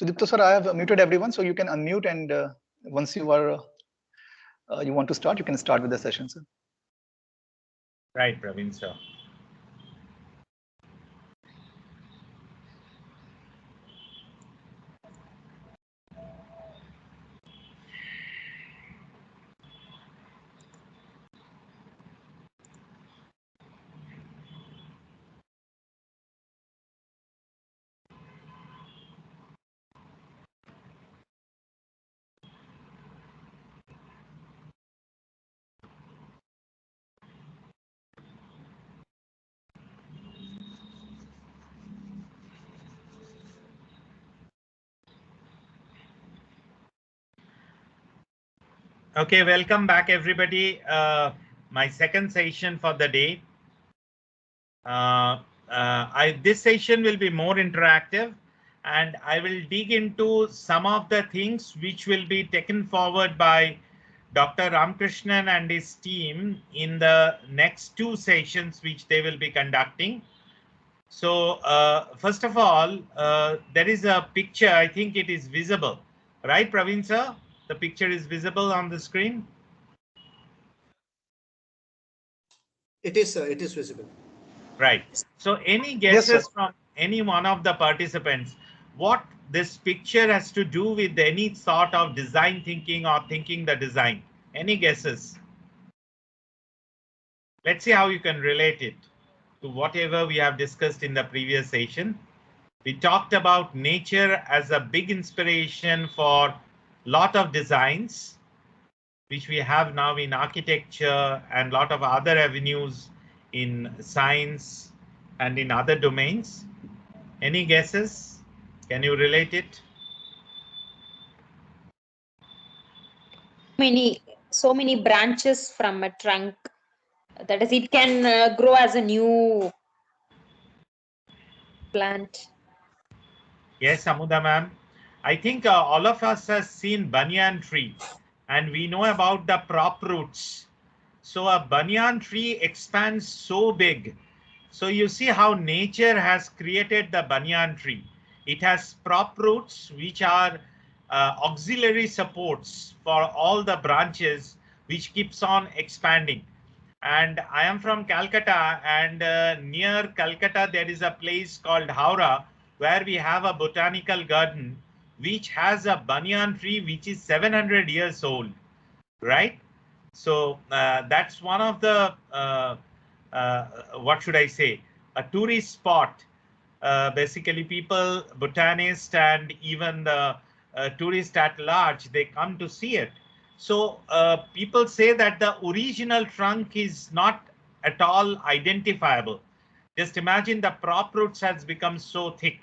Sudipto sir, I have muted everyone, so you can unmute, and once you are you want to start, you can start with the session, sir. Right, Praveen sir. Okay, welcome back everybody. My second session for the day. This session will be more interactive, and I will dig into some of the things which will be taken forward by Dr. Ramakrishnan and his team in the next two sessions which they will be conducting. So first of all, there is a picture. I think it is visible, right, Praveen sir? The picture is visible on the screen. It is, sir. It is visible. Right. So any guesses from any one of the participants what this picture has to do with any sort of design thinking or thinking the design? Any guesses? Let's see how you can relate it to whatever we have discussed in the previous session. We talked about nature as a big inspiration for lot of designs, which we have now in architecture and lot of other avenues in science and in other domains. Any guesses? Can you relate it? So many branches from a trunk. That is, it can grow as a new plant. Yes, Amuda ma'am. I think all of us have seen banyan tree, and we know about the prop roots. So a banyan tree expands so big. So you see how nature has created the banyan tree. It has prop roots, which are auxiliary supports for all the branches, which keeps on expanding. And I am from Calcutta, and near Calcutta, there is a place called Howrah, where we have a botanical garden, which has a banyan tree, which is 700 years old, right? So that's one of the, what should I say, a tourist spot. Basically, people, botanists, and even the tourists at large, they come to see it. So people say that the original trunk is not at all identifiable. Just imagine the prop roots has become so thick.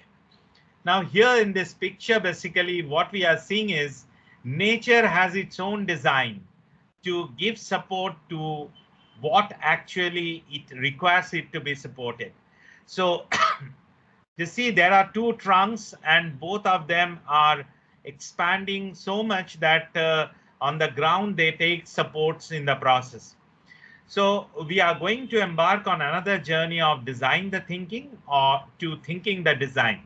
Now here in this picture, basically what we are seeing is nature has its own design to give support to what actually it requires it to be supported. So you see there are two trunks and both of them are expanding so much that on the ground they take supports in the process. So we are going to embark on another journey of design the thinking or to thinking the design.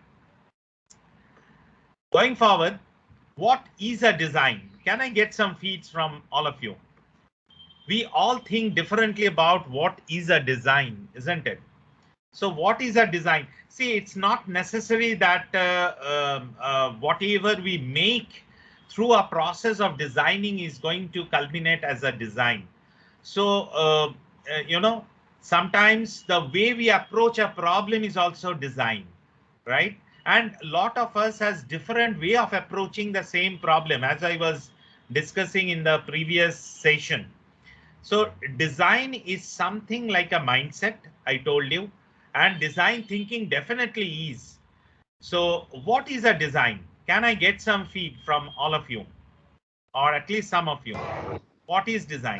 Going forward, what is a design? Can I get some feeds from all of you? We all think differently about what is a design, isn't it? So what is a design? See, it's not necessary that whatever we make through a process of designing is going to culminate as a design. So, you know, sometimes the way we approach a problem is also design, right? And a lot of us has different way of approaching the same problem, as I was discussing in the previous session. So design is something like a mindset, I told you, and design thinking definitely is. So what is a design? Can I get some feed from all of you, or at least some of you? What is design?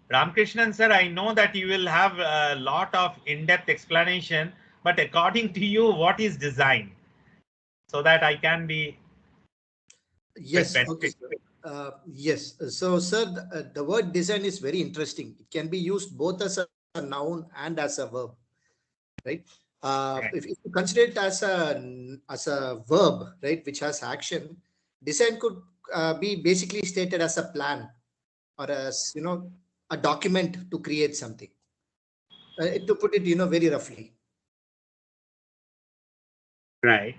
Ramakrishnan sir, I know that you will have a lot of in-depth explanation, but according to you, what is design? so that I can be Yes. Okay. beneficial. Yes. So, sir, the word design is very interesting. It can be used both as a noun and as a verb, right? Right. If you consider it as a verb, right, which has action, design could be basically stated as a plan or as a document to create something. To put it, very roughly. Right.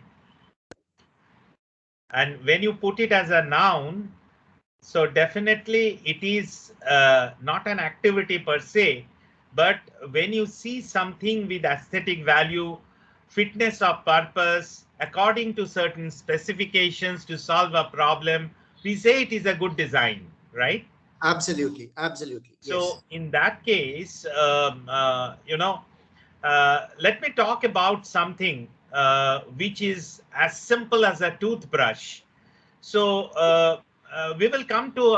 And when you put it as a noun, so definitely it is not an activity per se, but when you see something with aesthetic value, fitness of purpose, according to certain specifications to solve a problem, we say it is a good design, right? Absolutely. Absolutely. Yes. So in that case, let me talk about something which is as simple as a toothbrush. So we will come to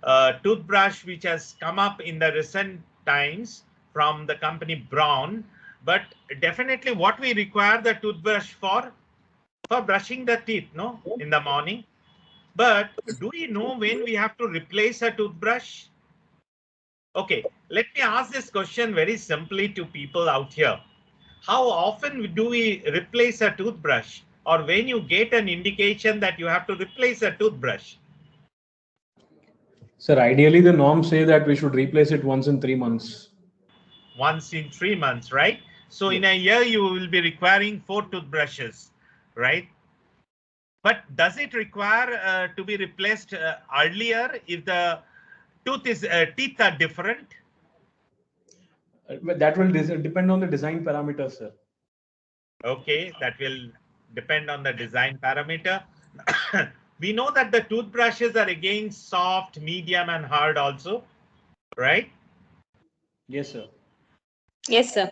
a toothbrush which has come up in the recent times from the company Braun. But definitely what we require the toothbrush for brushing the teeth, no, in the morning. But do we know when we have to replace a toothbrush? Okay, let me ask this question very simply to people out here. How often do we replace a toothbrush, or when you get an indication that you have to replace a toothbrush? Sir, ideally the norms say that we should replace it once in 3 months. Once in 3 months, right? So in a year, you will be requiring 4 toothbrushes, right? But does it require to be replaced earlier if the teeth are different? That will depend on the design parameters, sir. Okay, that will depend on the design parameter. We know that the toothbrushes are again soft, medium, and hard also, right? Yes, sir. Yes, sir.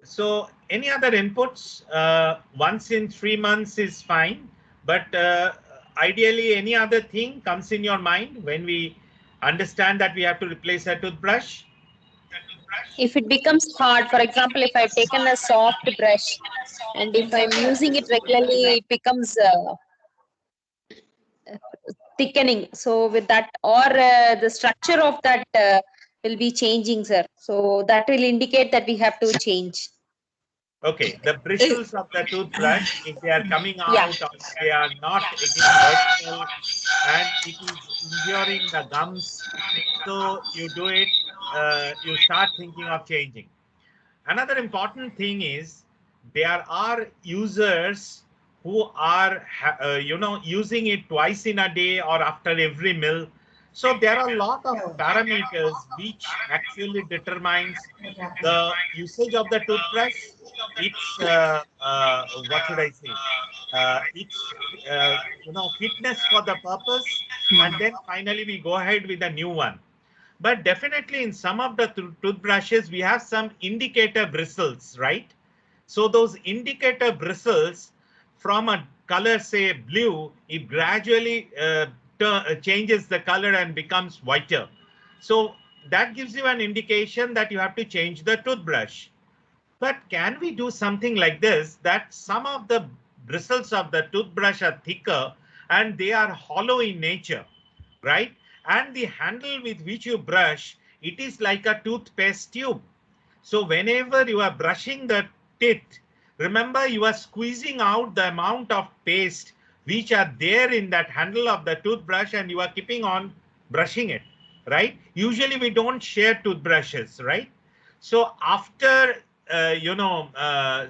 So any other inputs? Once in 3 months is fine, but ideally any other thing comes in your mind when we understand that we have to replace a toothbrush? If it becomes hard, for example, if I've taken a soft brush and if I'm using it regularly, it becomes thickening. So with that, or the structure of that will be changing, sir. So that will indicate that we have to change. Okay, the bristles of the toothbrush, if they are coming Yeah. out or they are not again vertical and it is injuring the gums, so you do it, you start thinking of changing. Another important thing is there are users who are using it twice in a day or after every meal. So there are a lot of parameters which actually determines the usage of the toothbrush. It's what should I say? It's fitness for the purpose, and then finally we go ahead with a new one. But definitely in some of the toothbrushes, we have some indicator bristles, right? So those indicator bristles from a color, say blue, it gradually changes the color and becomes whiter. So that gives you an indication that you have to change the toothbrush. But can we do something like this, that some of the bristles of the toothbrush are thicker and they are hollow in nature, right? And the handle with which you brush, it is like a toothpaste tube. So whenever you are brushing the teeth, remember you are squeezing out the amount of paste which are there in that handle of the toothbrush and you are keeping on brushing it, right? Usually we don't share toothbrushes, right? So after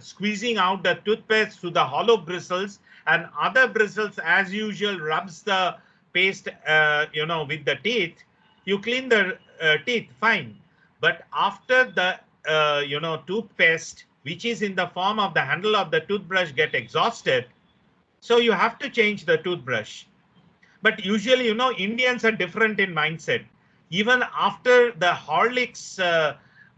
squeezing out the toothpaste through the hollow bristles and other bristles as usual rubs the paste with the teeth, you clean the teeth fine. But after the toothpaste which is in the form of the handle of the toothbrush get exhausted, so you have to change the toothbrush. But usually Indians are different in mindset. Even after the Horlicks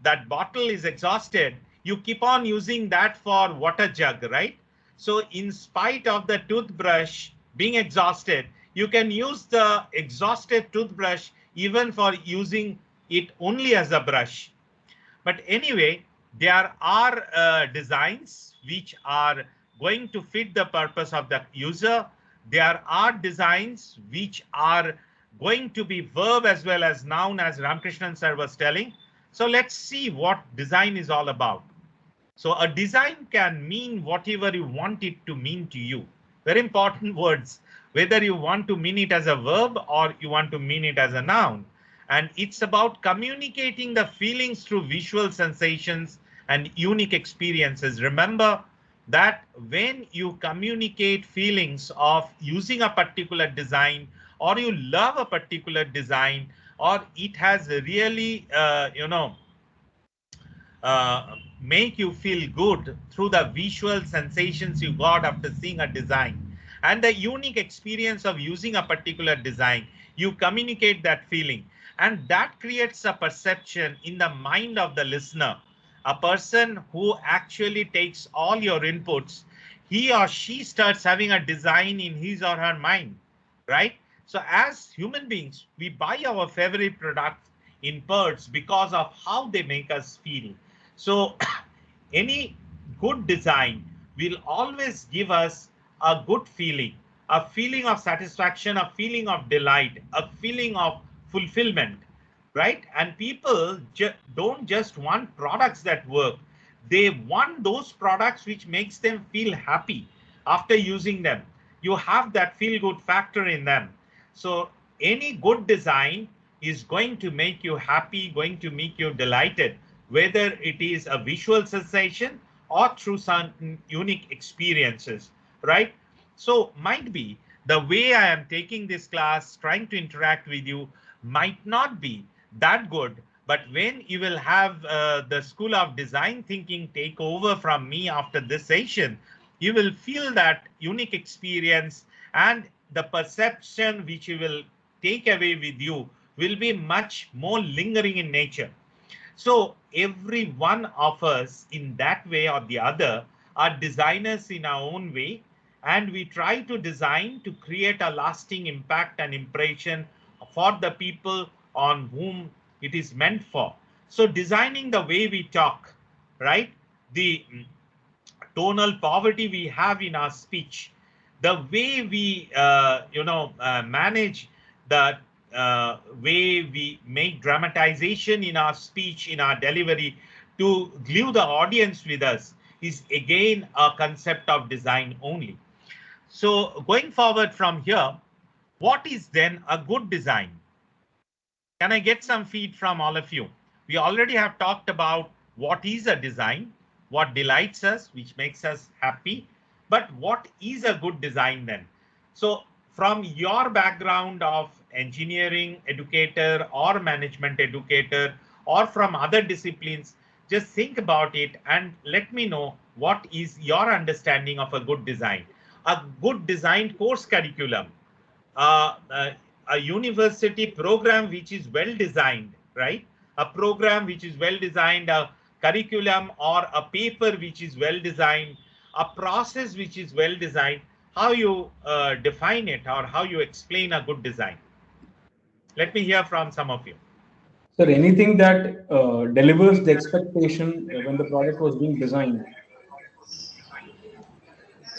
that bottle is exhausted, you keep on using that for water jug, right? So in spite of the toothbrush being exhausted, you can use the exhausted toothbrush even for using it only as a brush. But anyway, there are designs which are going to fit the purpose of the user. There are designs which are going to be verb as well as noun, as Ramakrishnan sir was telling. So let's see what design is all about. So a design can mean whatever you want it to mean to you. Very important words, whether you want to mean it as a verb or you want to mean it as a noun. And it's about communicating the feelings through visual sensations and unique experiences. Remember that when you communicate feelings of using a particular design, or you love a particular design, or it has really, make you feel good through the visual sensations you got after seeing a design and the unique experience of using a particular design, you communicate that feeling, and that creates a perception in the mind of the listener. A person who actually takes all your inputs, he or she starts having a design in his or her mind, right? So as human beings, we buy our favorite products in parts because of how they make us feel. So any good design will always give us a good feeling, a feeling of satisfaction, a feeling of delight, a feeling of fulfillment, right? And people don't just want products that work. They want those products which makes them feel happy after using them. You have that feel good factor in them. So any good design is going to make you happy, going to make you delighted, whether it is a visual sensation or through some unique experiences, right? So might be the way I am taking this class, trying to interact with you, might not be that good, but when you will have the School of Design Thinking take over from me after this session, you will feel that unique experience, and the perception which you will take away with you will be much more lingering in nature. So every one of us in that way or the other are designers in our own way, and we try to design to create a lasting impact and impression for the people on whom it is meant for. So designing the way we talk, right? The tonal poverty we have in our speech, the way we, manage the way we make dramatization in our speech, in our delivery to glue the audience with us is again a concept of design only. So going forward from here, what is then a good design? Can I get some feed from all of you? We already have talked about what is a design, what delights us, which makes us happy, but what is a good design then? So from your background of engineering educator or management educator or from other disciplines, just think about it and let me know what is your understanding of a good design. A good designed course curriculum, a university program which is well designed, right? A program which is well designed, a curriculum or a paper which is well designed, a process which is well designed. How you define it or how you explain a good design? Let me hear from some of you. Sir, anything that delivers the expectation when the product was being designed.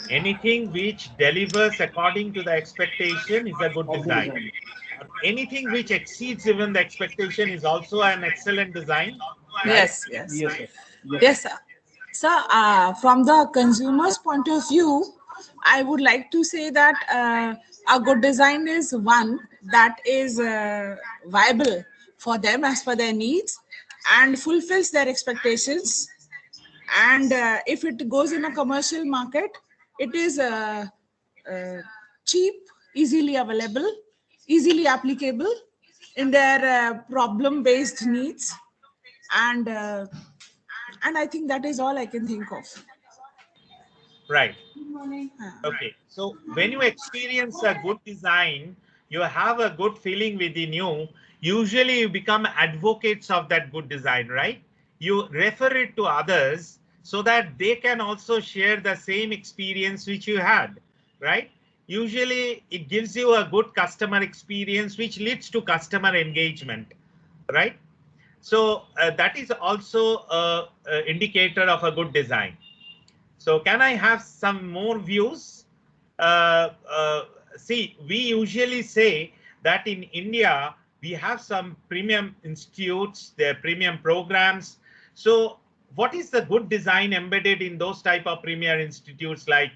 Anything which delivers according to the expectation is a good design. Anything which exceeds even the expectation is also an excellent design. Yes, yes. Yes, sir. Yes, sir. Sir, from the consumer's point of view, I would like to say that a good design is one that is viable for them as per their needs and fulfills their expectations. And if it goes in a commercial market, it is cheap, easily available, easily applicable in their problem-based needs, and I think that is all I can think of. Right. Okay. So when you experience a good design, you have a good feeling within you. Usually you become advocates of that good design, right? You refer it to others so that they can also share the same experience which you had, right? Usually it gives you a good customer experience, which leads to customer engagement, right? So that is also an indicator of a good design. So can I have some more views? See, we usually say that in India, we have some premium institutes, their premium programs. So what is the good design embedded in those type of premier institutes like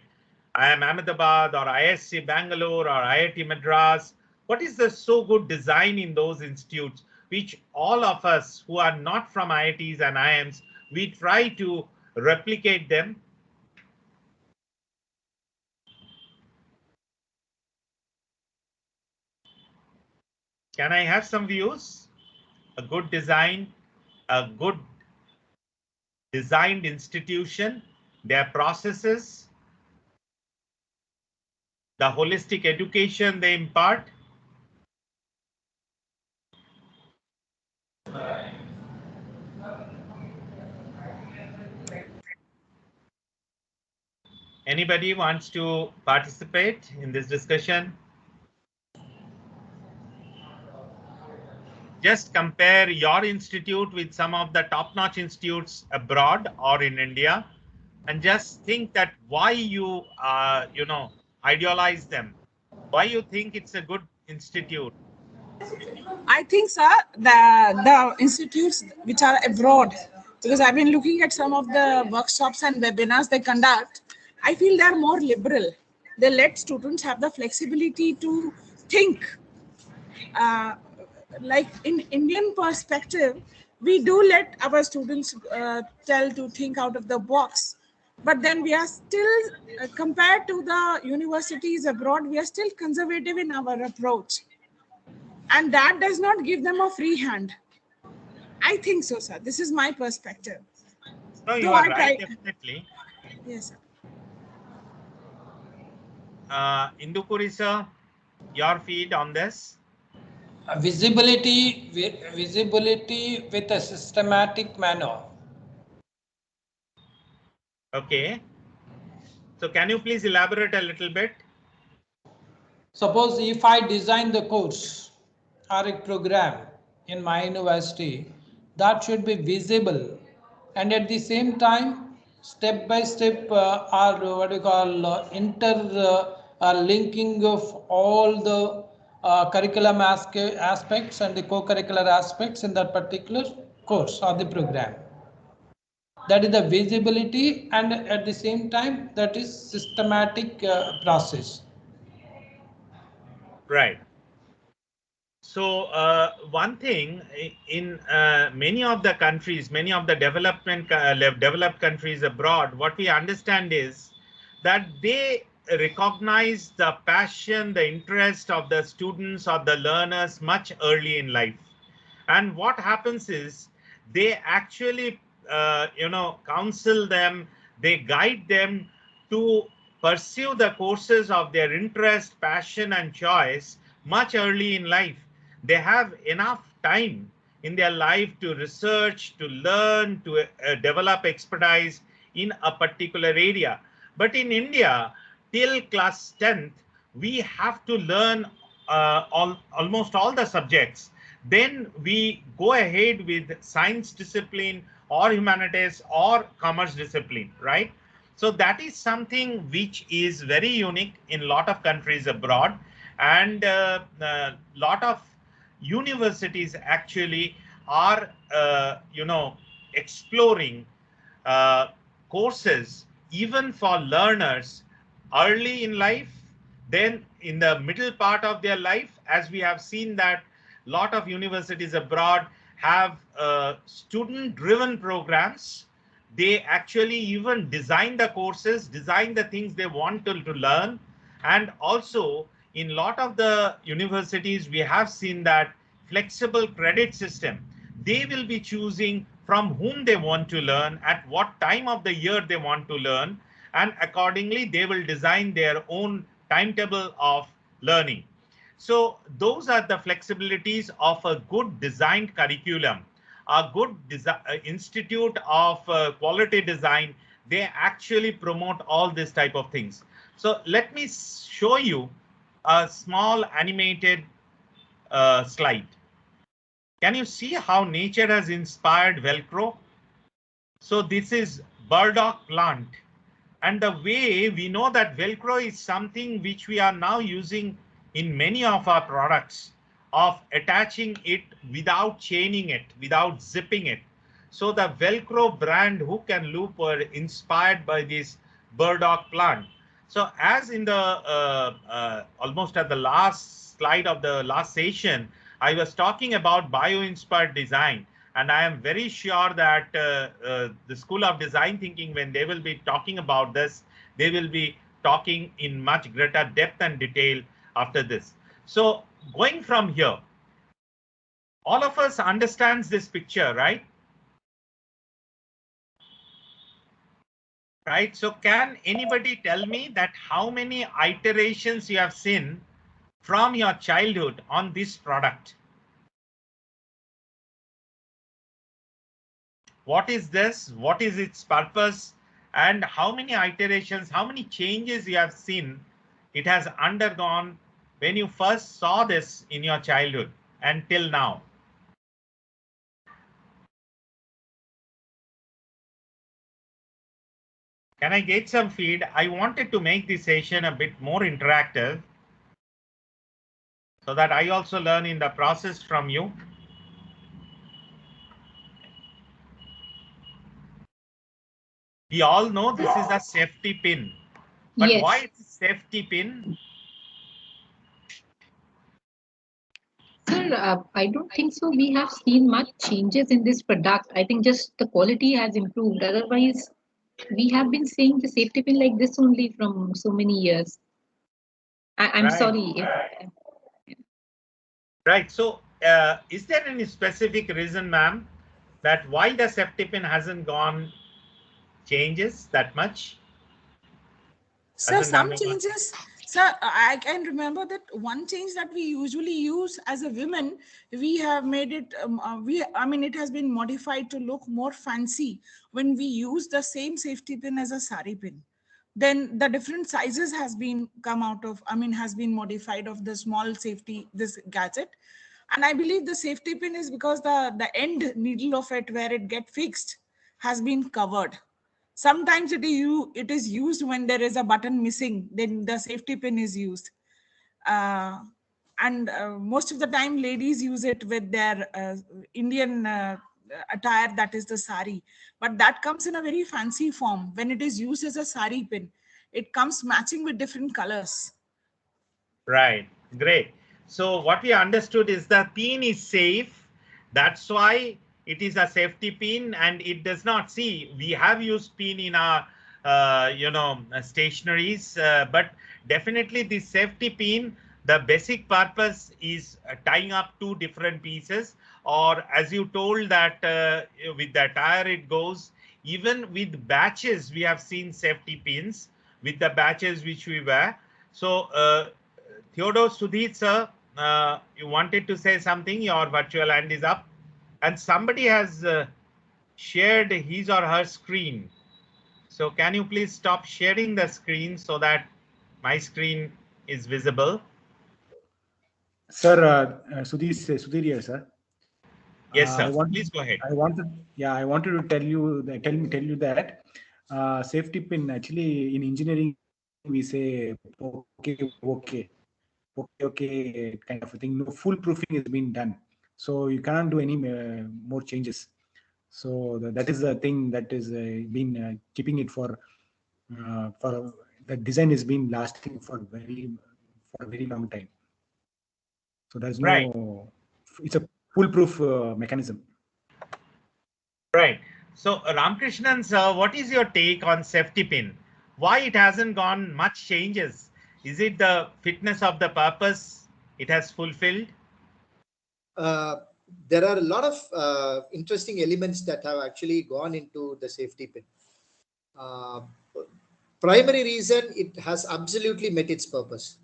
IIM Ahmedabad or ISC Bangalore or IIT Madras? What is the so good design in those institutes, which all of us who are not from IITs and IIMs, we try to replicate them? Can I have some views? A good design, a good designed institution, their processes, the holistic education they impart. Anybody wants to participate in this discussion? Just compare your institute with some of the top-notch institutes abroad or in India, and just think that why you idealize them, why you think it's a good institute. I think, sir, the institutes which are abroad, because I've been looking at some of the workshops and webinars they conduct, I feel they're more liberal. They let students have the flexibility to think. Like in Indian perspective, we do let our students tell to think out of the box. But then we are still, compared to the universities abroad, we are still conservative in our approach. And that does not give them a free hand. I think so, sir. This is my perspective. No, you Though are I right, try- definitely. Yes, sir. Indupuri sir, your feed on this? Visibility with a systematic manner. Okay. So can you please elaborate a little bit? Suppose if I design the course or a program in my university, that should be visible, and at the same time, step by step, or what we call linking of all the curriculum aspects and the co-curricular aspects in that particular course or the program. That is the visibility, and at the same time, that is systematic process. Right. So one thing in many of the countries, many of the developed countries abroad, what we understand is that they recognize the passion, the interest of the students or the learners much early in life. And what happens is they actually, counsel them, they guide them to pursue the courses of their interest, passion, and choice much early in life. They have enough time in their life to research, to learn, to develop expertise in a particular area. But in India, till class 10th, we have to learn almost all the subjects. Then we go ahead with science discipline or humanities or commerce discipline, right? So that is something which is very unique in a lot of countries abroad, and a lot of universities actually are, exploring courses even for learners early in life, then in the middle part of their life, as we have seen that a lot of universities abroad have student-driven programs. They actually even design the courses, design the things they want to learn. And also in a lot of the universities, we have seen that flexible credit system. They will be choosing from whom they want to learn, at what time of the year they want to learn, and accordingly they will design their own timetable of learning. So those are the flexibilities of a good designed curriculum. A good institute of quality design, they actually promote all this type of things. So let me show you a small animated slide. Can you see how nature has inspired Velcro? So this is burdock plant, And the way we know that Velcro is something which we are now using in many of our products, of attaching it without chaining it, without zipping it. So the Velcro brand Hook and Loop were inspired by this burdock plant. So as in the almost at the last slide of the last session, I was talking about bio-inspired design. And I am very sure that the School of Design Thinking, when they will be talking about this, they will be talking in much greater depth and detail after this. So going from here, all of us understands this picture, right? Right. So can anybody tell me that how many iterations you have seen from your childhood on this product? What is this? What is its purpose? And how many iterations, how many changes you have seen it has undergone when you first saw this in your childhood until now? Can I get some feed? I wanted to make this session a bit more interactive so that I also learn in the process from you. We all know this is a safety pin, but Yes. why it's a safety pin? Sir, I don't think so. We have seen much changes in this product. I think just the quality has improved. Otherwise, we have been seeing the safety pin like this only from so many years. I'm Right. sorry if Right. So is there any specific reason, ma'am, that why the safety pin hasn't gone changes that much? So Hasn't some undergone- changes, sir, I can remember that one change that we usually use as a women, we have made it, I mean, it has been modified to look more fancy when we use the same safety pin as a sari pin. Then the different sizes has been come out of, I mean, has been modified of the small safety, this gadget. And I believe the safety pin is because the end needle of it where it get fixed has been covered. Sometimes it is used when there is a button missing, then the safety pin is used. And most of the time ladies use it with their Indian attire, that is the sari. But that comes in a very fancy form. When it is used as a sari pin, it comes matching with different colors. Right. Great. So what we understood is the pin is safe. That's why it is a safety pin, and it does not see. We have used pin in our, stationaries, but definitely the safety pin, the basic purpose is tying up two different pieces, or as you told that with the tire it goes. Even with batches, we have seen safety pins with the batches which we wear. So Theodore Sudhit, sir, you wanted to say something. Your virtual hand is up. And somebody has shared his or her screen. So can you please stop sharing the screen so that my screen is visible? Sir, Sudhir here, sir. Yes, sir. Please go ahead. I wanted to tell you that safety pin, actually in engineering we say okay kind of a thing. No foolproofing is being done, so you can't do any more changes. So that is the thing that is been keeping it for the design has been lasting for a very long time. So there's no, right. It's a foolproof mechanism. Right. So Ramkrishnan, sir, what is your take on safety pin? Why it hasn't gone much changes? Is it the fitness of the purpose it has fulfilled? There are a lot of interesting elements that have actually gone into the safety pin. Primary reason, it has absolutely met its purpose.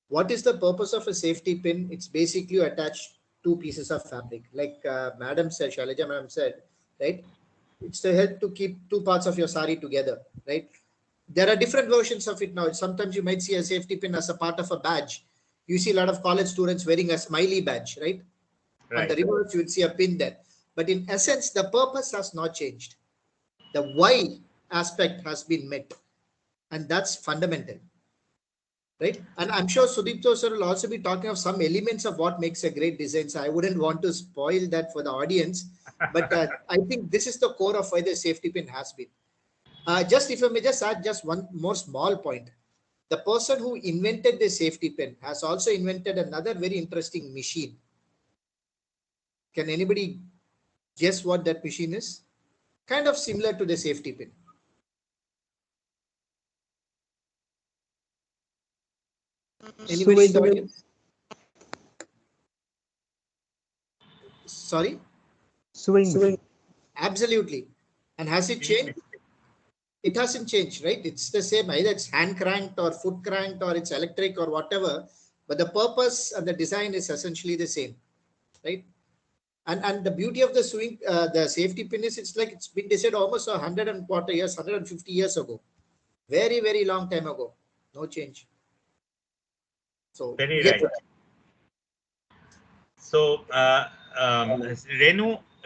What is the purpose of a safety pin? It's basically you attach two pieces of fabric, like Madam said, Shailaja Madam said, right? It's to help to keep two parts of your sari together, right? There are different versions of it now. Sometimes you might see a safety pin as a part of a badge. You see a lot of college students wearing a smiley badge, right? On the reverse, you will see a pin there. But in essence, the purpose has not changed. The why aspect has been met. And that's fundamental, right? And I'm sure Sudipto sir will also be talking of some elements of what makes a great design. So I wouldn't want to spoil that for the audience, but I think this is the core of why the safety pin has been. Just if I may just add just one more small point. The person who invented the safety pin has also invented another very interesting machine. Can anybody guess what that machine is? Kind of similar to the safety pin. Anybody in the audience? Sorry? Sewing. Absolutely. And has it changed? It hasn't changed, right? It's the same. Either it's hand cranked or foot cranked or it's electric or whatever. But the purpose and the design is essentially the same, right? And the beauty of the sewing, the safety pin is it's like it's been designed almost 140 years, 150 years ago. Very, very long time ago. No change. So Very yes. right. So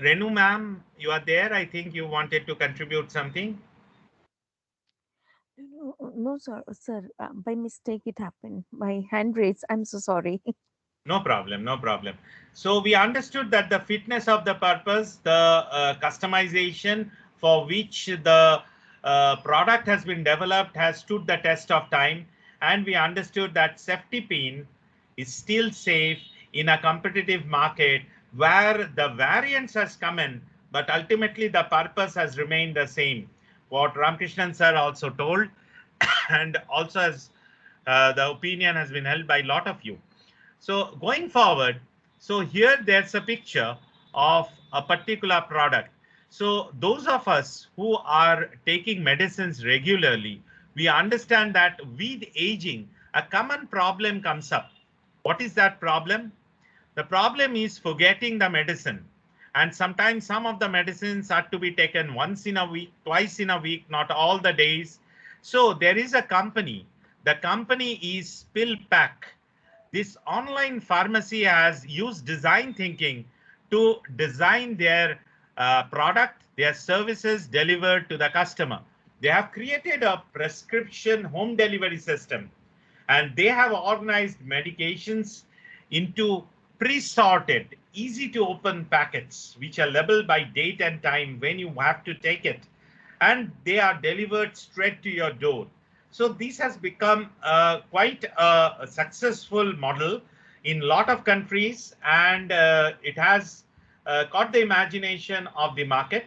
Renu ma'am, you are there. I think you wanted to contribute something. No, sir. By mistake, it happened. My hand raised. I'm so sorry. No problem, no problem. So we understood that the fitness of the purpose, the customization for which the product has been developed has stood the test of time. And we understood that safety pin is still safe in a competitive market where the variance has come in, but ultimately the purpose has remained the same. What Ramakrishnan sir also told, and also as the opinion has been held by a lot of you. So going forward, so here there's a picture of a particular product. So those of us who are taking medicines regularly, we understand that with aging, a common problem comes up. What is that problem? The problem is forgetting the medicine. And sometimes some of the medicines are to be taken once in a week, twice in a week, not all the days. So there is a company. The company is PillPack. This online pharmacy has used design thinking to design their product, their services delivered to the customer. They have created a prescription home delivery system, and they have organized medications into pre-sorted, easy to open packets, which are labeled by date and time when you have to take it. And they are delivered straight to your door. So this has become quite a successful model in a lot of countries, and it has caught the imagination of the market.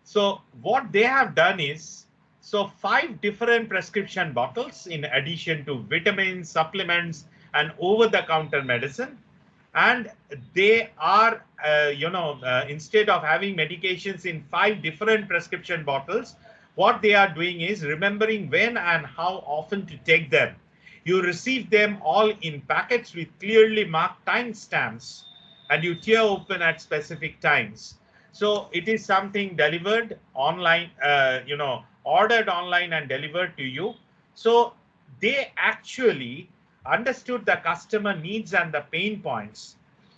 So what they have done is, so 5 different prescription bottles in addition to vitamins, supplements, and over-the-counter medicine. And they are, instead of having medications in 5 different prescription bottles, what they are doing is remembering when and how often to take them. You receive them all in packets with clearly marked timestamps, and you tear open at specific times. So it is something delivered online, ordered online and delivered to you. So they actually understood the customer needs and the pain points,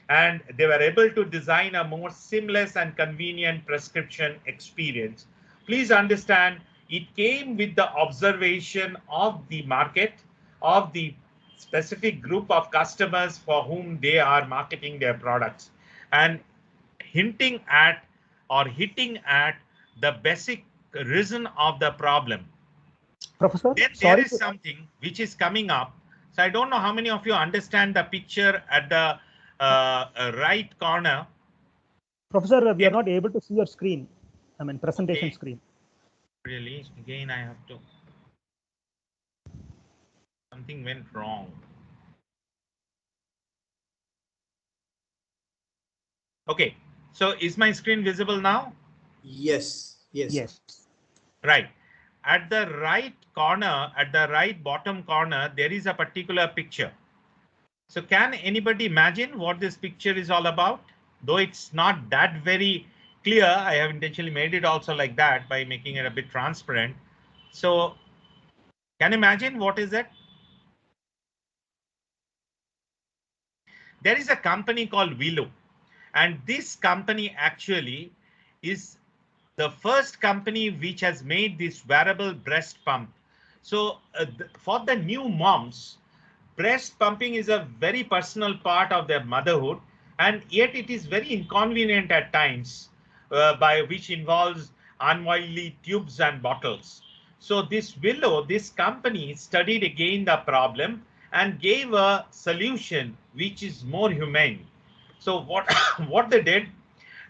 and they were able to design a more seamless and convenient prescription experience. Please understand, it came with the observation of the market, of the specific group of customers for whom they are marketing their products, and hinting at or hitting at the basic reason of the problem. Professor, Then there is something which is coming up. So I don't know how many of you understand the picture at the right corner. Professor, we are not able to see your screen. I mean, presentation screen. Really? Again, I have to. Something went wrong. Okay. So is my screen visible now? Yes. Yes. Yes. Right. At the right corner, at the right bottom corner, there is a particular picture. So can anybody imagine what this picture is all about? Though it's not that very clear, I have intentionally made it also like that by making it a bit transparent. So can you imagine what is it? There is a company called Velo, and this company actually is the first company which has made this wearable breast pump. So for the new moms, breast pumping is a very personal part of their motherhood, and yet it is very inconvenient at times, by which involves unwieldy tubes and bottles. So this Willow, this company, studied again the problem and gave a solution which is more humane. So what what they did,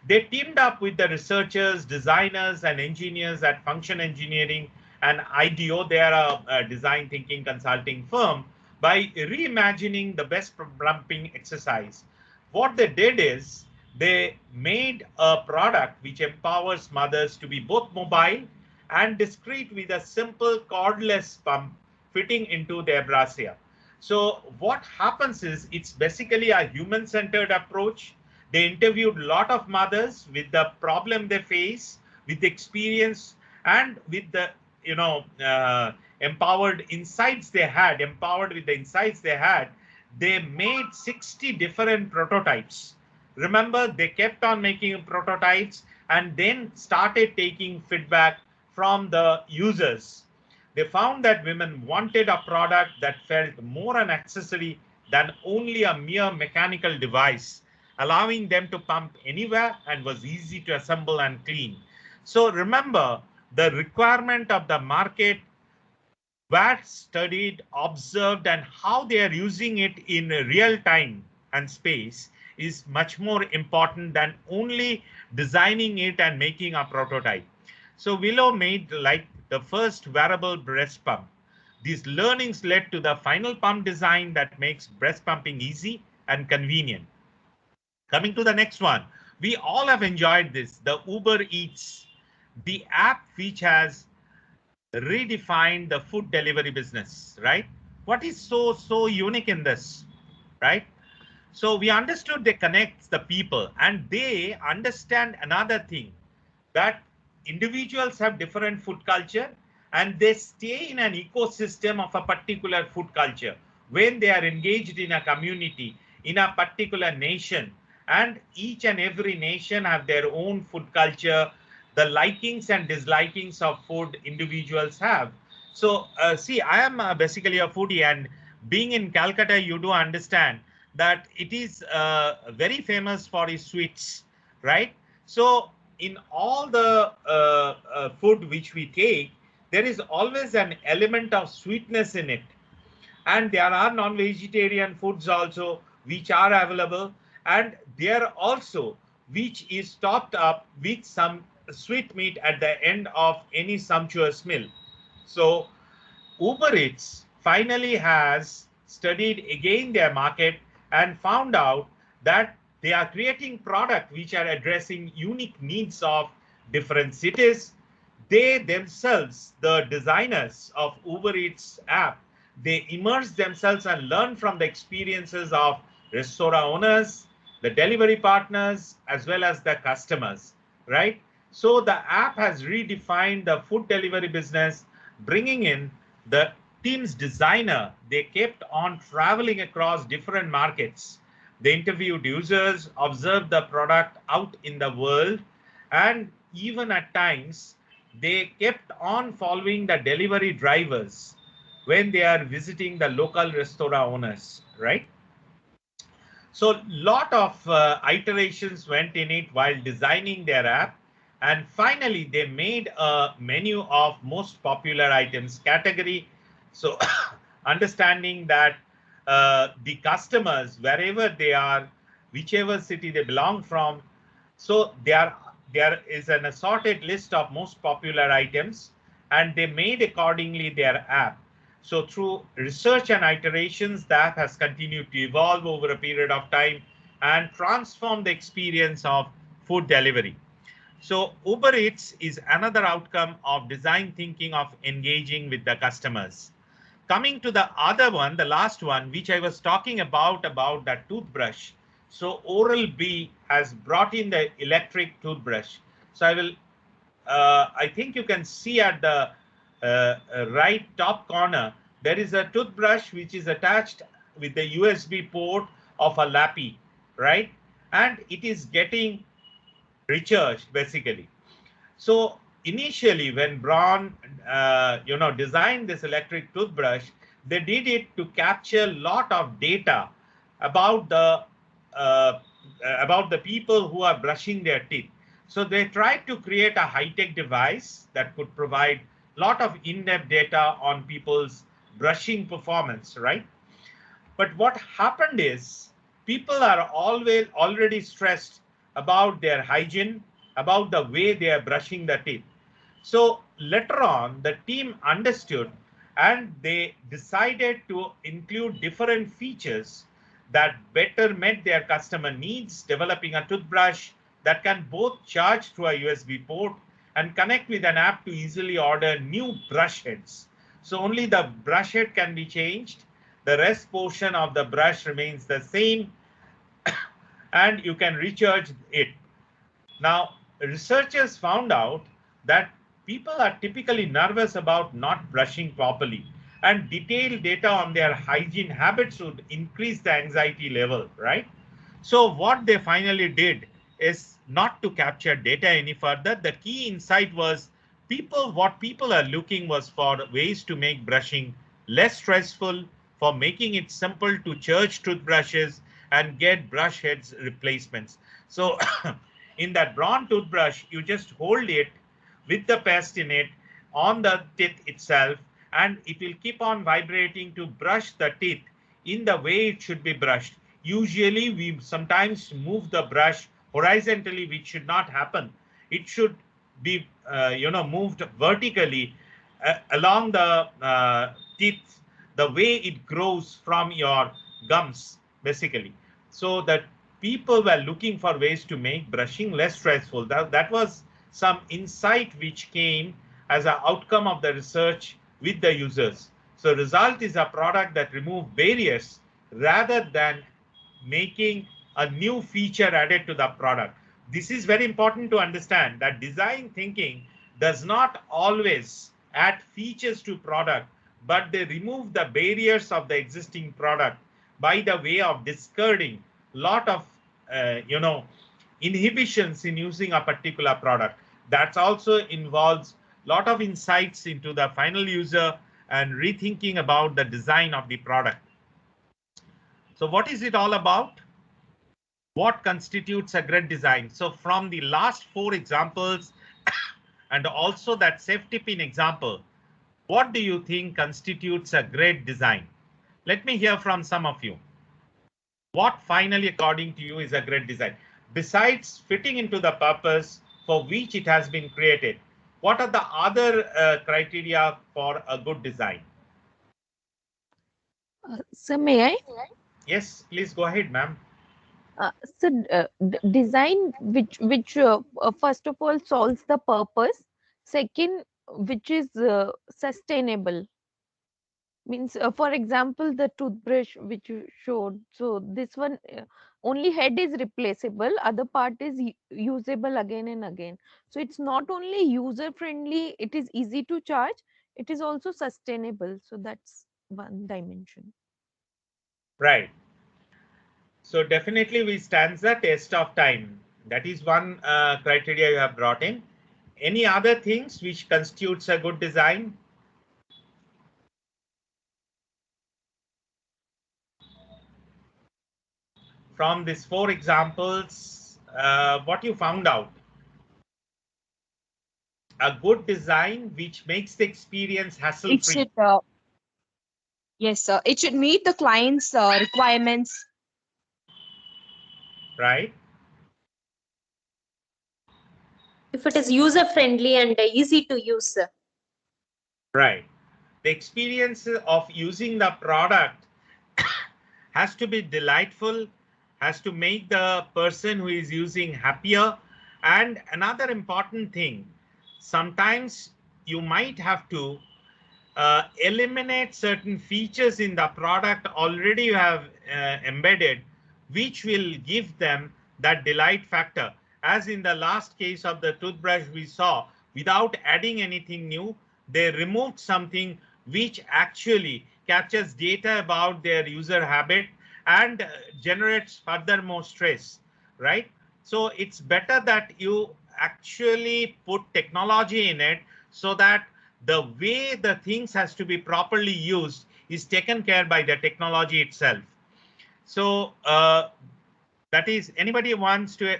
they teamed up with the researchers, designers, and engineers at Function Engineering and IDEO. They are a design thinking consulting firm, by reimagining the breast pumping exercise. What they did is they made a product which empowers mothers to be both mobile and discreet with a simple cordless pump fitting into their brassiere. So what happens is it's basically a human-centered approach. They interviewed a lot of mothers with the problem they face, with the experience, and with the empowered with the insights they had. They made 60 different prototypes. Remember, they kept on making prototypes and then started taking feedback from the users. They found that women wanted a product that felt more an accessory than only a mere mechanical device, allowing them to pump anywhere and was easy to assemble and clean. So remember, the requirement of the market were studied, observed, and how they are using it in real time and space is much more important than only designing it and making a prototype. So Willow made like the first wearable breast pump. These learnings led to the final pump design that makes breast pumping easy and convenient. Coming to the next one, we all have enjoyed this, the Uber Eats, the app which has redefined the food delivery business, right? What is so unique in this, right? So we understood they connect the people, and they understand another thing, that individuals have different food culture and they stay in an ecosystem of a particular food culture when they are engaged in a community, in a particular nation, and each and every nation have their own food culture, the likings and dislikings of food individuals have. So see, I am basically a foodie, and being in Calcutta, you do understand that it is very famous for its sweets, right? So in all the food which we take, there is always an element of sweetness in it. And there are non-vegetarian foods also which are available, and there also which is topped up with some sweet meat at the end of any sumptuous meal. So Uber Eats finally has studied again their market and found out that they are creating products which are addressing unique needs of different cities. They themselves, the designers of Uber Eats app, they immerse themselves and learn from the experiences of restaurant owners, the delivery partners, as well as the customers, right? So the app has redefined the food delivery business, bringing in the team's designer. They kept on traveling across different markets. They interviewed users, observed the product out in the world, and even at times, they kept on following the delivery drivers when they are visiting the local restaurant owners, right? So lot of iterations went in it while designing their app. And finally, they made a menu of most popular items category. So understanding that the customers, wherever they are, whichever city they belong from, so there is an assorted list of most popular items, and they made accordingly their app. So through research and iterations, the app has continued to evolve over a period of time and transform the experience of food delivery. So Uber Eats is another outcome of design thinking of engaging with the customers. Coming to the other one, the last one, which I was talking about that toothbrush. So Oral-B has brought in the electric toothbrush. So I think you can see at the right top corner, there is a toothbrush which is attached with the USB port of a Lappy, right? And it is getting recharged basically. So initially when Braun, designed this electric toothbrush, they did it to capture a lot of data about the people who are brushing their teeth. So they tried to create a high-tech device that could provide a lot of in-depth data on people's brushing performance, right? But what happened is people are already stressed about their hygiene, about the way they are brushing their teeth. So later on, the team understood and they decided to include different features that better met their customer needs, developing a toothbrush that can both charge through a USB port and connect with an app to easily order new brush heads. So only the brush head can be changed. The rest portion of the brush remains the same and you can recharge it. Now, researchers found out that people are typically nervous about not brushing properly, and detailed data on their hygiene habits would increase the anxiety level, right? So what they finally did is not to capture data any further. The key insight was what people are looking was for ways to make brushing less stressful, for making it simple to charge toothbrushes and get brush heads replacements. So in that Braun toothbrush, you just hold it with the paste in it on the teeth itself, and it will keep on vibrating to brush the teeth in the way it should be brushed. Usually, we sometimes move the brush horizontally, which should not happen. It should be, moved vertically along the teeth, the way it grows from your gums, basically. So that people were looking for ways to make brushing less stressful. That was some insight which came as an outcome of the research with the users. So result is a product that removes barriers rather than making a new feature added to the product. This is very important to understand that design thinking does not always add features to product, but they remove the barriers of the existing product by the way of discarding a lot of inhibitions in using a particular product. That also involves a lot of insights into the final user and rethinking about the design of the product. So what is it all about? What constitutes a great design? So from the last 4 examples and also that safety pin example, what do you think constitutes a great design? Let me hear from some of you. What finally, according to you, is a great design? Besides fitting into the purpose for which it has been created, what are the other criteria for a good design? So may I? Yes, please go ahead, ma'am. Design which first of all solves the purpose. Second, which is sustainable. Means, for example, the toothbrush which you showed. So this one only head is replaceable, other part is usable again and again. So it's not only user friendly, it is easy to charge, it is also sustainable. So that's one dimension. Right. So definitely we stand the test of time. That is one criteria you have brought in. Any other things which constitutes a good design? From these 4 examples, what you found out? A good design which makes the experience hassle-free. Yes, sir. It should meet the client's requirements. Right. If it is user friendly and easy to use, sir. Right. The experience of using the product has to be delightful, has to make the person who is using happier. And another important thing, sometimes you might have to eliminate certain features in the product already you have embedded, which will give them that delight factor. As in the last case of the toothbrush we saw, without adding anything new, they removed something which actually captures data about their user habit and generates further more stress, right? So it's better that you actually put technology in it so that the way the things has to be properly used is taken care by the technology itself. So that is, anybody wants to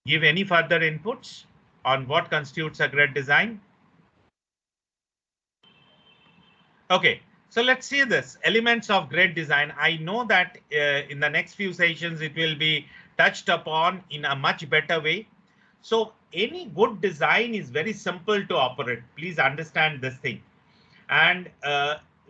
give any further inputs on what constitutes a great design? Okay, so let's see this elements of great design. I know that in the next few sessions it will be touched upon in a much better way. So any good design is very simple to operate. Please understand this thing. And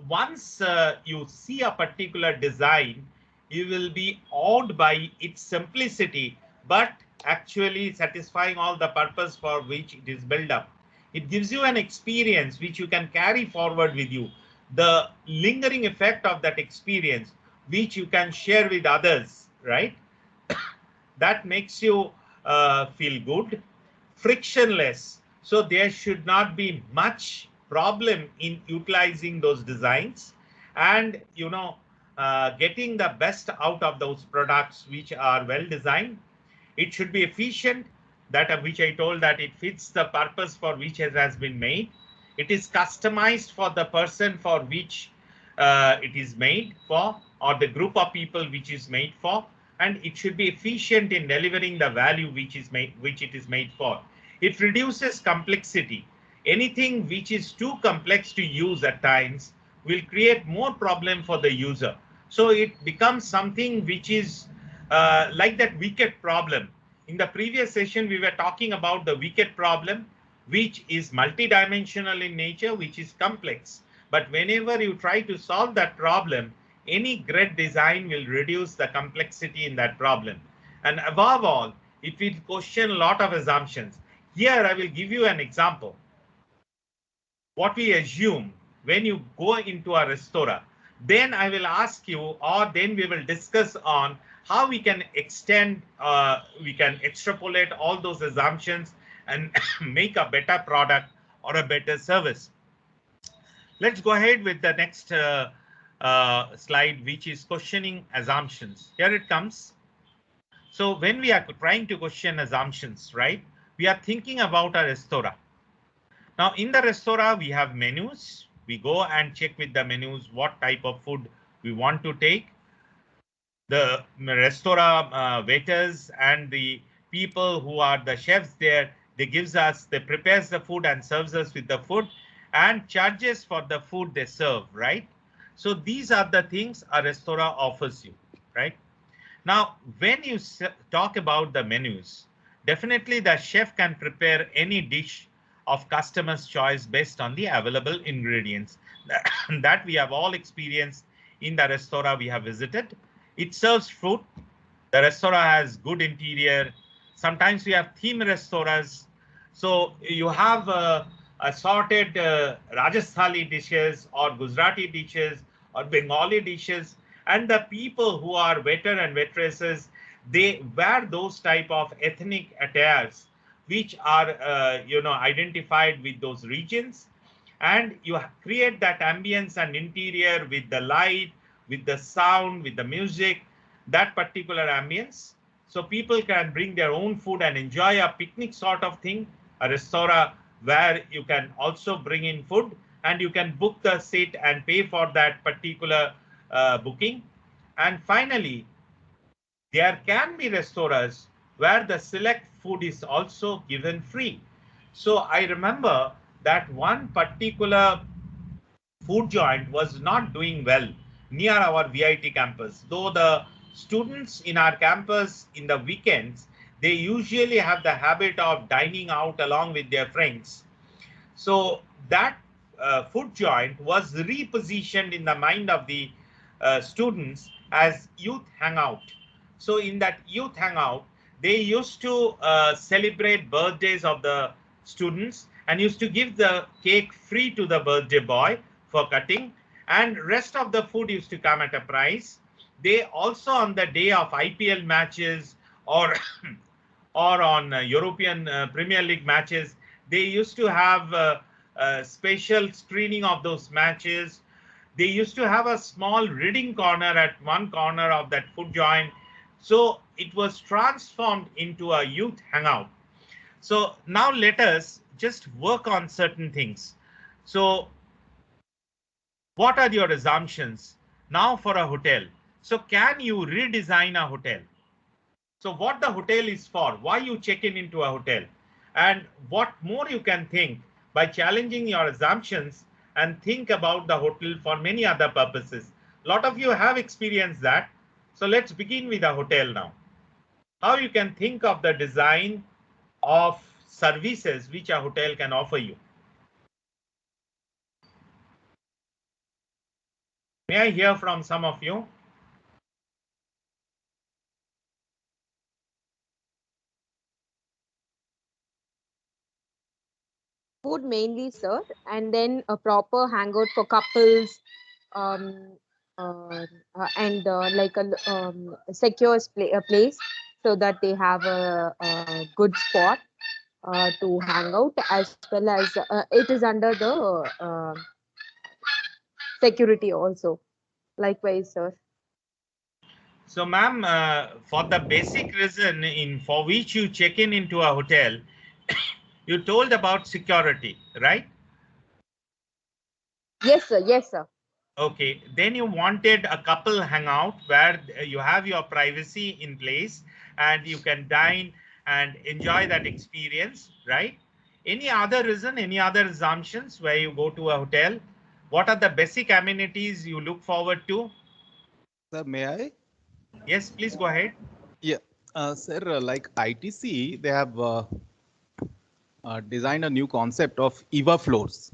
once you see a particular design, you will be awed by its simplicity, but actually satisfying all the purpose for which it is built up. It gives you an experience which you can carry forward with you. The lingering effect of that experience, which you can share with others, right? That makes you feel good, frictionless. So there should not be much problem in utilizing those designs and getting the best out of those products which are well designed. It should be efficient, that which I told that it fits the purpose for which it has been made. It is customized for the person for which it is made for, or the group of people which is made for, and it should be efficient in delivering the value which it is made for. It reduces complexity. Anything which is too complex to use at times will create more problem for the user. So it becomes something which is like that wicket problem. In the previous session, we were talking about the wicket problem, which is multidimensional in nature, which is complex. But whenever you try to solve that problem, any great design will reduce the complexity in that problem. And above all, it will question a lot of assumptions. Here, I will give you an example. What we assume when you go into a restaurant, then I will ask you, or then we will discuss on how we can extend, we can extrapolate all those assumptions and make a better product or a better service. Let's go ahead with the next slide, which is questioning assumptions. Here it comes. So when we are trying to question assumptions, right, we are thinking about a restaurant. Now in the restaurant, we have menus. We go and check with the menus what type of food we want to take. The restaurant waiters and the people who are the chefs there, they prepares the food and serves us with the food and charges for the food they serve, right? So these are the things a restaurant offers you, right? Now, when you talk about the menus, definitely the chef can prepare any dish of customer's choice based on the available ingredients that we have all experienced in the restaurant we have visited. It serves food. The restaurant has good interior. Sometimes we have theme restaurants. So you have assorted Rajasthani dishes or Gujarati dishes or Bengali dishes. And the people who are waiter and waitresses, they wear those type of ethnic attires, which are identified with those regions. And you create that ambience and interior with the light, with the sound, with the music, that particular ambience. So people can bring their own food and enjoy a picnic sort of thing, a restaurant where you can also bring in food and you can book the seat and pay for that particular booking. And finally, there can be restaurants where the select food is also given free. So I remember that one particular food joint was not doing well near our VIT campus, though the students in our campus in the weekends, they usually have the habit of dining out along with their friends. So that food joint was repositioned in the mind of the students as youth hangout. So in that youth hangout, they used to celebrate birthdays of the students and used to give the cake free to the birthday boy for cutting, and rest of the food used to come at a price. They also, on the day of IPL matches or on European Premier League matches, they used to have a special screening of those matches. They used to have a small reading corner at one corner of that food joint. So it was transformed into a youth hangout. So now let us just work on certain things. So what are your assumptions now for a hotel? So can you redesign a hotel? So what the hotel is for, why you check in into a hotel, and what more you can think by challenging your assumptions and think about the hotel for many other purposes. A lot of you have experienced that. So let's begin with a hotel now. How you can think of the design of services which a hotel can offer you. May I hear from some of you? Food mainly, sir, and then a proper hangout for couples, um, and like a secure place so that they have a good spot to hang out, as well as it is under the security also. Likewise, sir. So, ma'am, for the basic reason for which you check in into a hotel, you told about security, right? Yes, sir. Yes, sir. Okay. Then you wanted a couple hangout where you have your privacy in place and you can dine and enjoy that experience, right? Any other reason, any other assumptions where you go to a hotel? What are the basic amenities you look forward to? Sir, may I? Yes, please go ahead. Yeah, sir, like ITC, they have designed a new concept of EVA floors.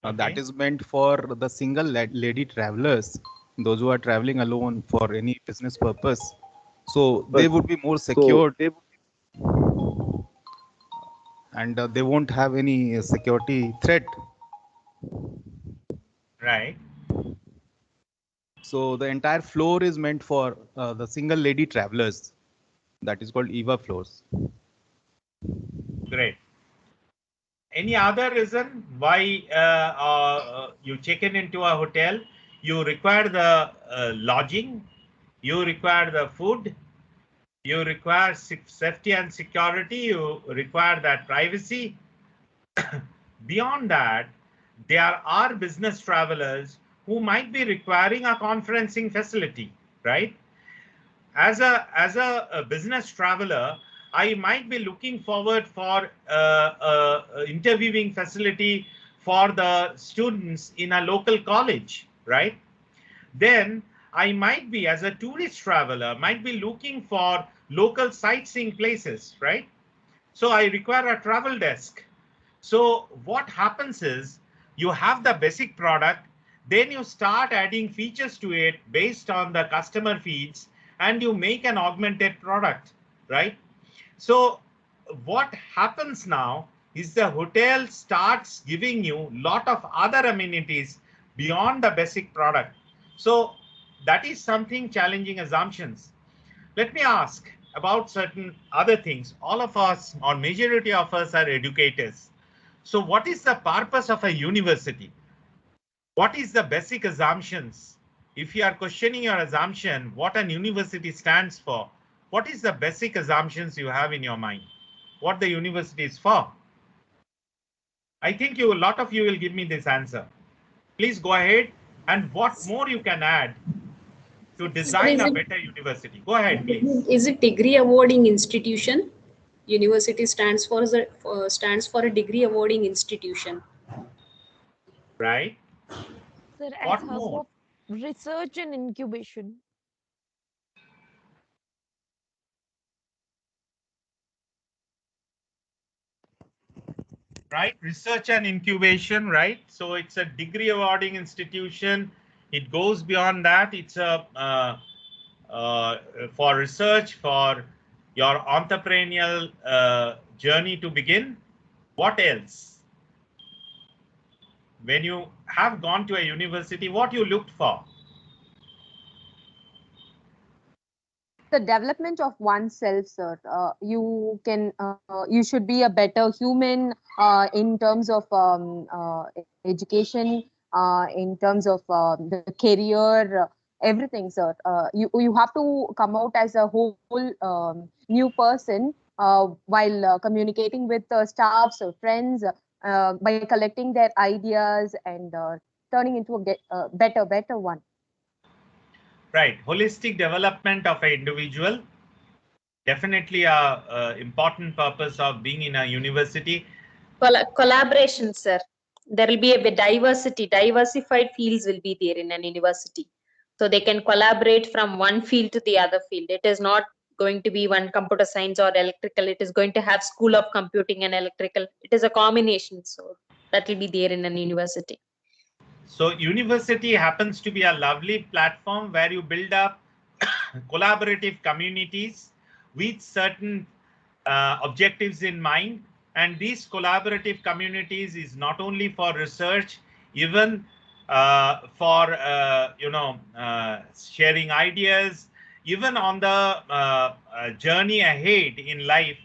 That is meant for the single lady travelers, those who are traveling alone for any business purpose. So they would be more secured, and they won't have any security threat. Right. So the entire floor is meant for the single lady travelers. That is called EVA floors. Great. Any other reason why you check in into a hotel? You require the lodging, you require the food, you require safety and security, you require that privacy. Beyond that, there are business travelers who might be requiring a conferencing facility, right? As a business traveler, I might be looking forward for interviewing facility for the students in a local college, right? Then I might be, as a tourist traveler, might be looking for local sightseeing places, right? So I require a travel desk. So what happens is you have the basic product, then you start adding features to it based on the customer feeds, and you make an augmented product, right? So what happens now is the hotel starts giving you a lot of other amenities beyond the basic product. So that is something challenging assumptions. Let me ask about certain other things. All of us, or majority of us, are educators. So what is the purpose of a university? What is the basic assumptions? If you are questioning your assumption, what an university stands for, what is the basic assumptions you have in your mind? What the university is for? I think a lot of you will give me this answer. Please go ahead, and what more you can add to design a better university. Go ahead, please. Is it degree awarding institution? University stands for a degree awarding institution. Right. Sir, What as hub more? of research and incubation. Right, research and incubation, right? So it's a degree awarding institution. It goes beyond that. It's a for research, for your entrepreneurial journey to begin. What else? When you have gone to a university, what you looked for? The development of oneself, sir. You should be a better human in terms of education, in terms of the career, everything, sir. You have to come out as a whole new person while communicating with staffs or friends by collecting their ideas and turning into a better one. Right. Holistic development of an individual. Definitely a important purpose of being in a university. Collaboration, sir. There will be a diversity, diversified fields will be there in an university. So they can collaborate from one field to the other field. It is not going to be one computer science or electrical. It is going to have school of computing and electrical. It is a combination. So that will be there in an university. So university happens to be a lovely platform where you build up collaborative communities with certain objectives in mind. And these collaborative communities is not only for research, even for sharing ideas, even on the journey ahead in life.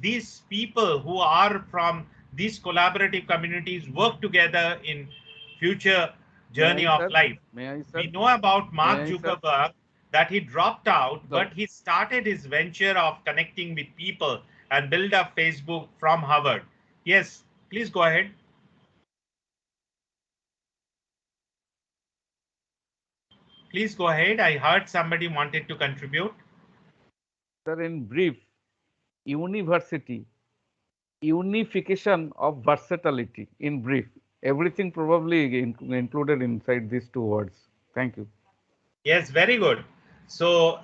These people who are from these collaborative communities work together in future journey of life. We know about Mark Zuckerberg that he dropped out, but he started his venture of connecting with people and build up Facebook from Harvard. Yes, please go ahead. Please go ahead. I heard somebody wanted to contribute. Sir, in brief, university, unification of versatility, in brief, everything probably included inside these two words. Thank you. Yes, very good. So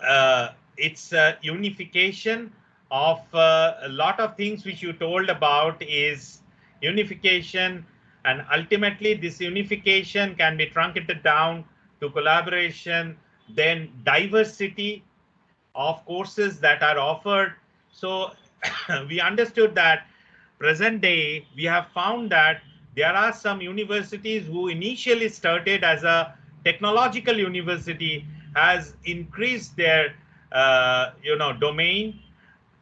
it's a unification of a lot of things which you told about is unification, and ultimately this unification can be truncated down to collaboration, then diversity of courses that are offered. So we understood that present day we have found that there are some universities who initially started as a technological university has increased their domain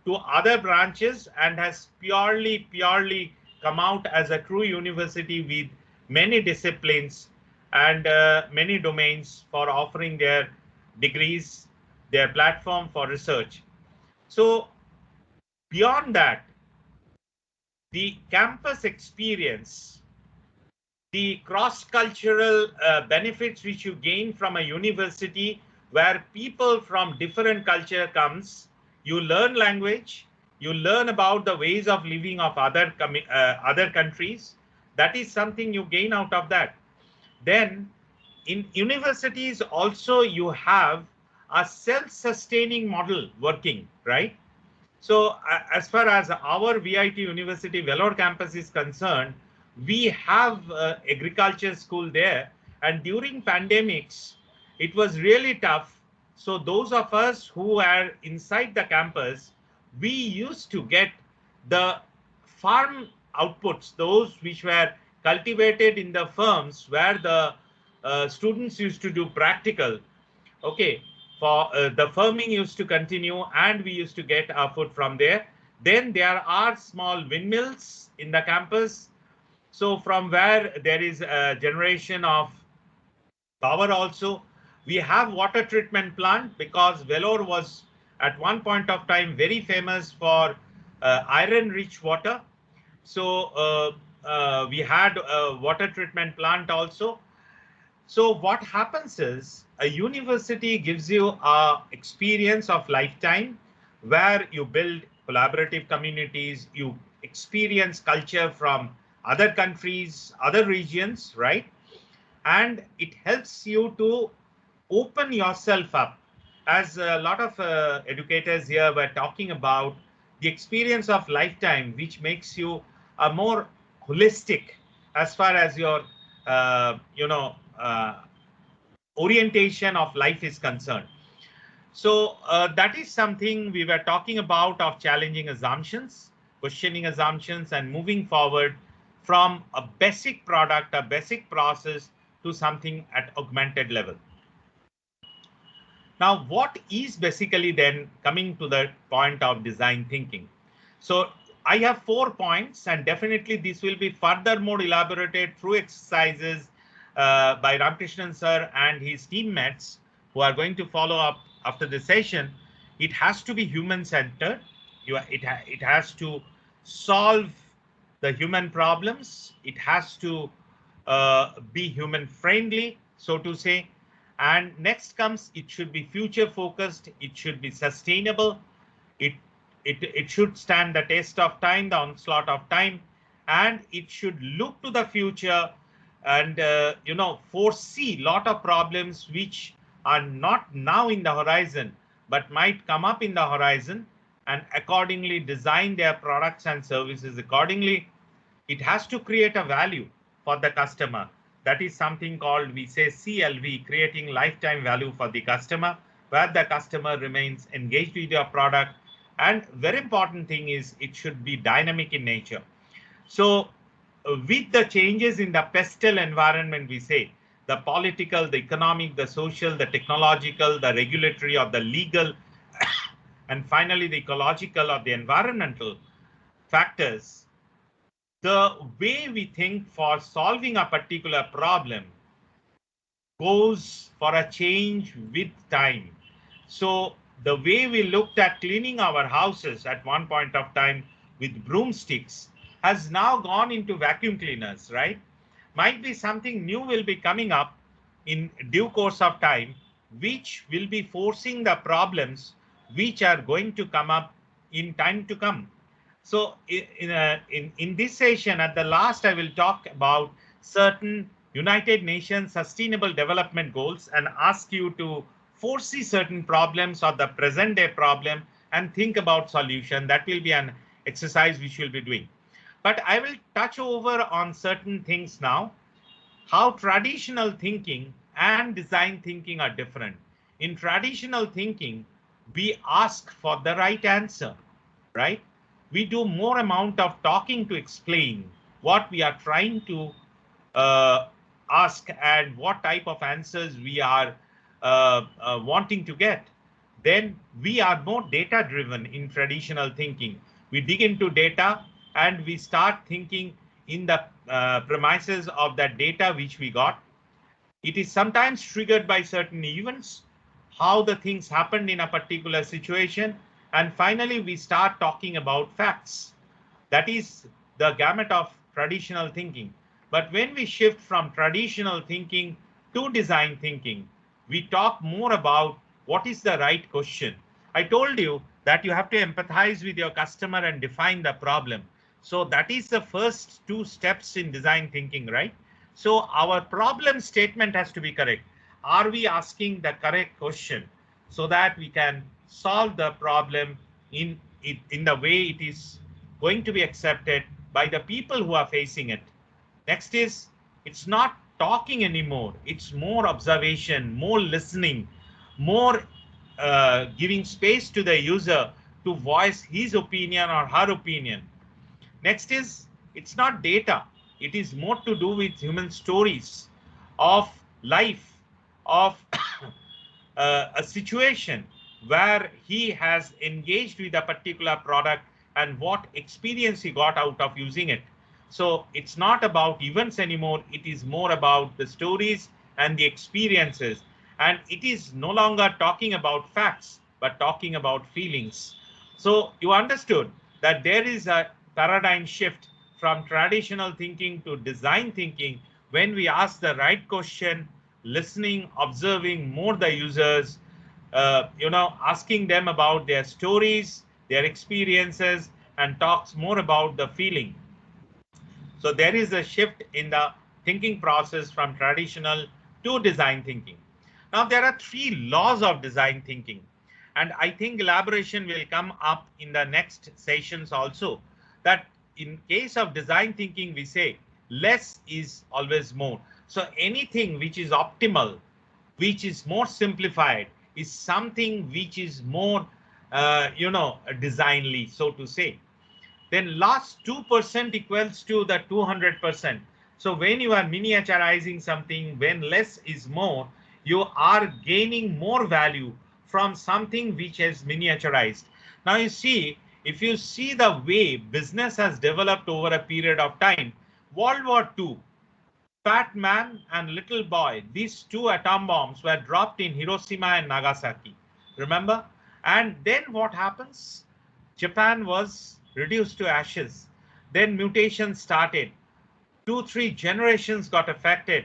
to other branches and has purely come out as a true university with many disciplines and many domains for offering their degrees, their platform for research. So beyond that, the campus experience, the cross-cultural benefits which you gain from a university where people from different culture comes, you learn language, you learn about the ways of living of other countries. That is something you gain out of that. Then in universities also you have a self-sustaining model working, right? So as far as our VIT University Vellore campus is concerned, we have agriculture school there, and during pandemics, it was really tough. So those of us who are inside the campus, we used to get the farm outputs, those which were cultivated in the firms where the students used to do practical. Okay, for the farming used to continue and we used to get our food from there. Then there are small windmills in the campus. So from where there is a generation of power also. We have water treatment plant because Vellore was at one point of time very famous for iron rich water. So we had a water treatment plant also. So what happens is a university gives you a experience of lifetime where you build collaborative communities, you experience culture from other countries, other regions, right? And it helps you to open yourself up. As a lot of educators here were talking about the experience of lifetime, which makes you a more holistic as far as your, orientation of life is concerned. So that is something we were talking about of challenging assumptions, questioning assumptions, and moving forward from a basic product, a basic process to something at augmented level. Now, what is basically then coming to the point of design thinking? So I have 4 points, and definitely this will be further more elaborated through exercises by Ramakrishnan sir and his teammates who are going to follow up after the session, it has to be human-centered. It has to solve the human problems. It has to be human-friendly, so to say. And next comes, it should be future-focused. It should be sustainable. It should stand the test of time, the onslaught of time, and it should look to the future and foresee a lot of problems which are not now in the horizon but might come up in the horizon, and accordingly design their products and services accordingly. It has to create a value for the customer. That is something called, we say, CLV, creating lifetime value for the customer, where the customer remains engaged with your product. And very important thing is it should be dynamic in nature. So with the changes in the pestle environment, we say, the political, the economic, the social, the technological, the regulatory or the legal, and finally the ecological or the environmental factors, the way we think for solving a particular problem goes for a change with time. So the way we looked at cleaning our houses at one point of time with broomsticks has now gone into vacuum cleaners, right? Might be something new will be coming up in due course of time, which will be forcing the problems which are going to come up in time to come. So in this session, at the last, I will talk about certain United Nations Sustainable Development Goals and ask you to foresee certain problems or the present day problem and think about solution. That will be an exercise which we'll be doing. But I will touch over on certain things now, how traditional thinking and design thinking are different. In traditional thinking, we ask for the right answer, right? We do more amount of talking to explain what we are trying to ask and what type of answers we are wanting to get. Then we are more data driven in traditional thinking. We dig into data and we start thinking in the premises of that data which we got. It is sometimes triggered by certain events, how the things happened in a particular situation. And finally, we start talking about facts. That is the gamut of traditional thinking. But when we shift from traditional thinking to design thinking, we talk more about what is the right question. I told you that you have to empathize with your customer and define the problem. So that is the first two steps in design thinking, right? So our problem statement has to be correct. Are we asking the correct question so that we can solve the problem in the way it is going to be accepted by the people who are facing it? Next is, it's not talking anymore. It's more observation, more listening, more giving space to the user to voice his opinion or her opinion. Next is, it's not data. It is more to do with human stories of life, of a situation where he has engaged with a particular product and what experience he got out of using it. So it's not about events anymore. It is more about the stories and the experiences. And it is no longer talking about facts, but talking about feelings. So you understood that there is a paradigm shift from traditional thinking to design thinking when we ask the right question, listening, observing more the users, asking them about their stories, their experiences, and talks more about the feeling. So there is a shift in the thinking process from traditional to design thinking. Now there are 3 laws of design thinking, and I think elaboration will come up in the next sessions also, that in case of design thinking, we say less is always more. So anything which is optimal, which is more simplified, is something which is more, designly, so to say. Then last 2% equals to the 200%. So when you are miniaturizing something, when less is more, you are gaining more value from something which is miniaturized. Now you see, if you see the way business has developed over a period of time, World War II, Fat man and little boy, these two atom bombs were dropped in Hiroshima and Nagasaki. Remember? And then what happens? Japan was reduced to ashes. Then mutations started. 2-3 generations got affected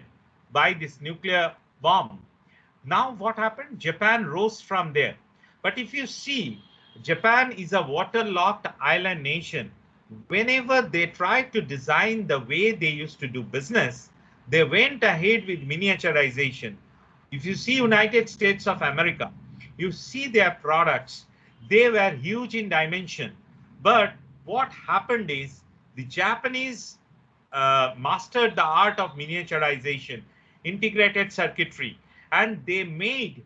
by this nuclear bomb. Now what happened? Japan rose from there. But if you see, Japan is a waterlogged island nation. Whenever they tried to design the way they used to do business, they went ahead with miniaturization. If you see United States of America, you see their products, they were huge in dimension. But what happened is the Japanese mastered the art of miniaturization, integrated circuitry, and they made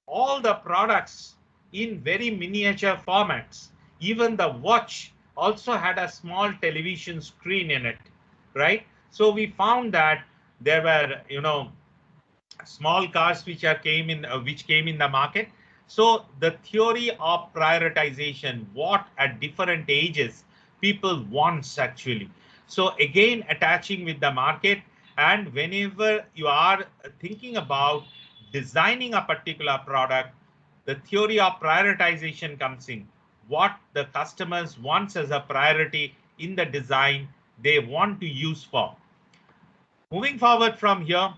all the products in very miniature formats. Even the watch also had a small television screen in it, right? So we found that there were, small cars which came in the market. So the theory of prioritization, what at different ages people wants actually. So again, attaching with the market, and whenever you are thinking about designing a particular product, the theory of prioritization comes in. What the customers wants as a priority in the design they want to use for. Moving forward from here,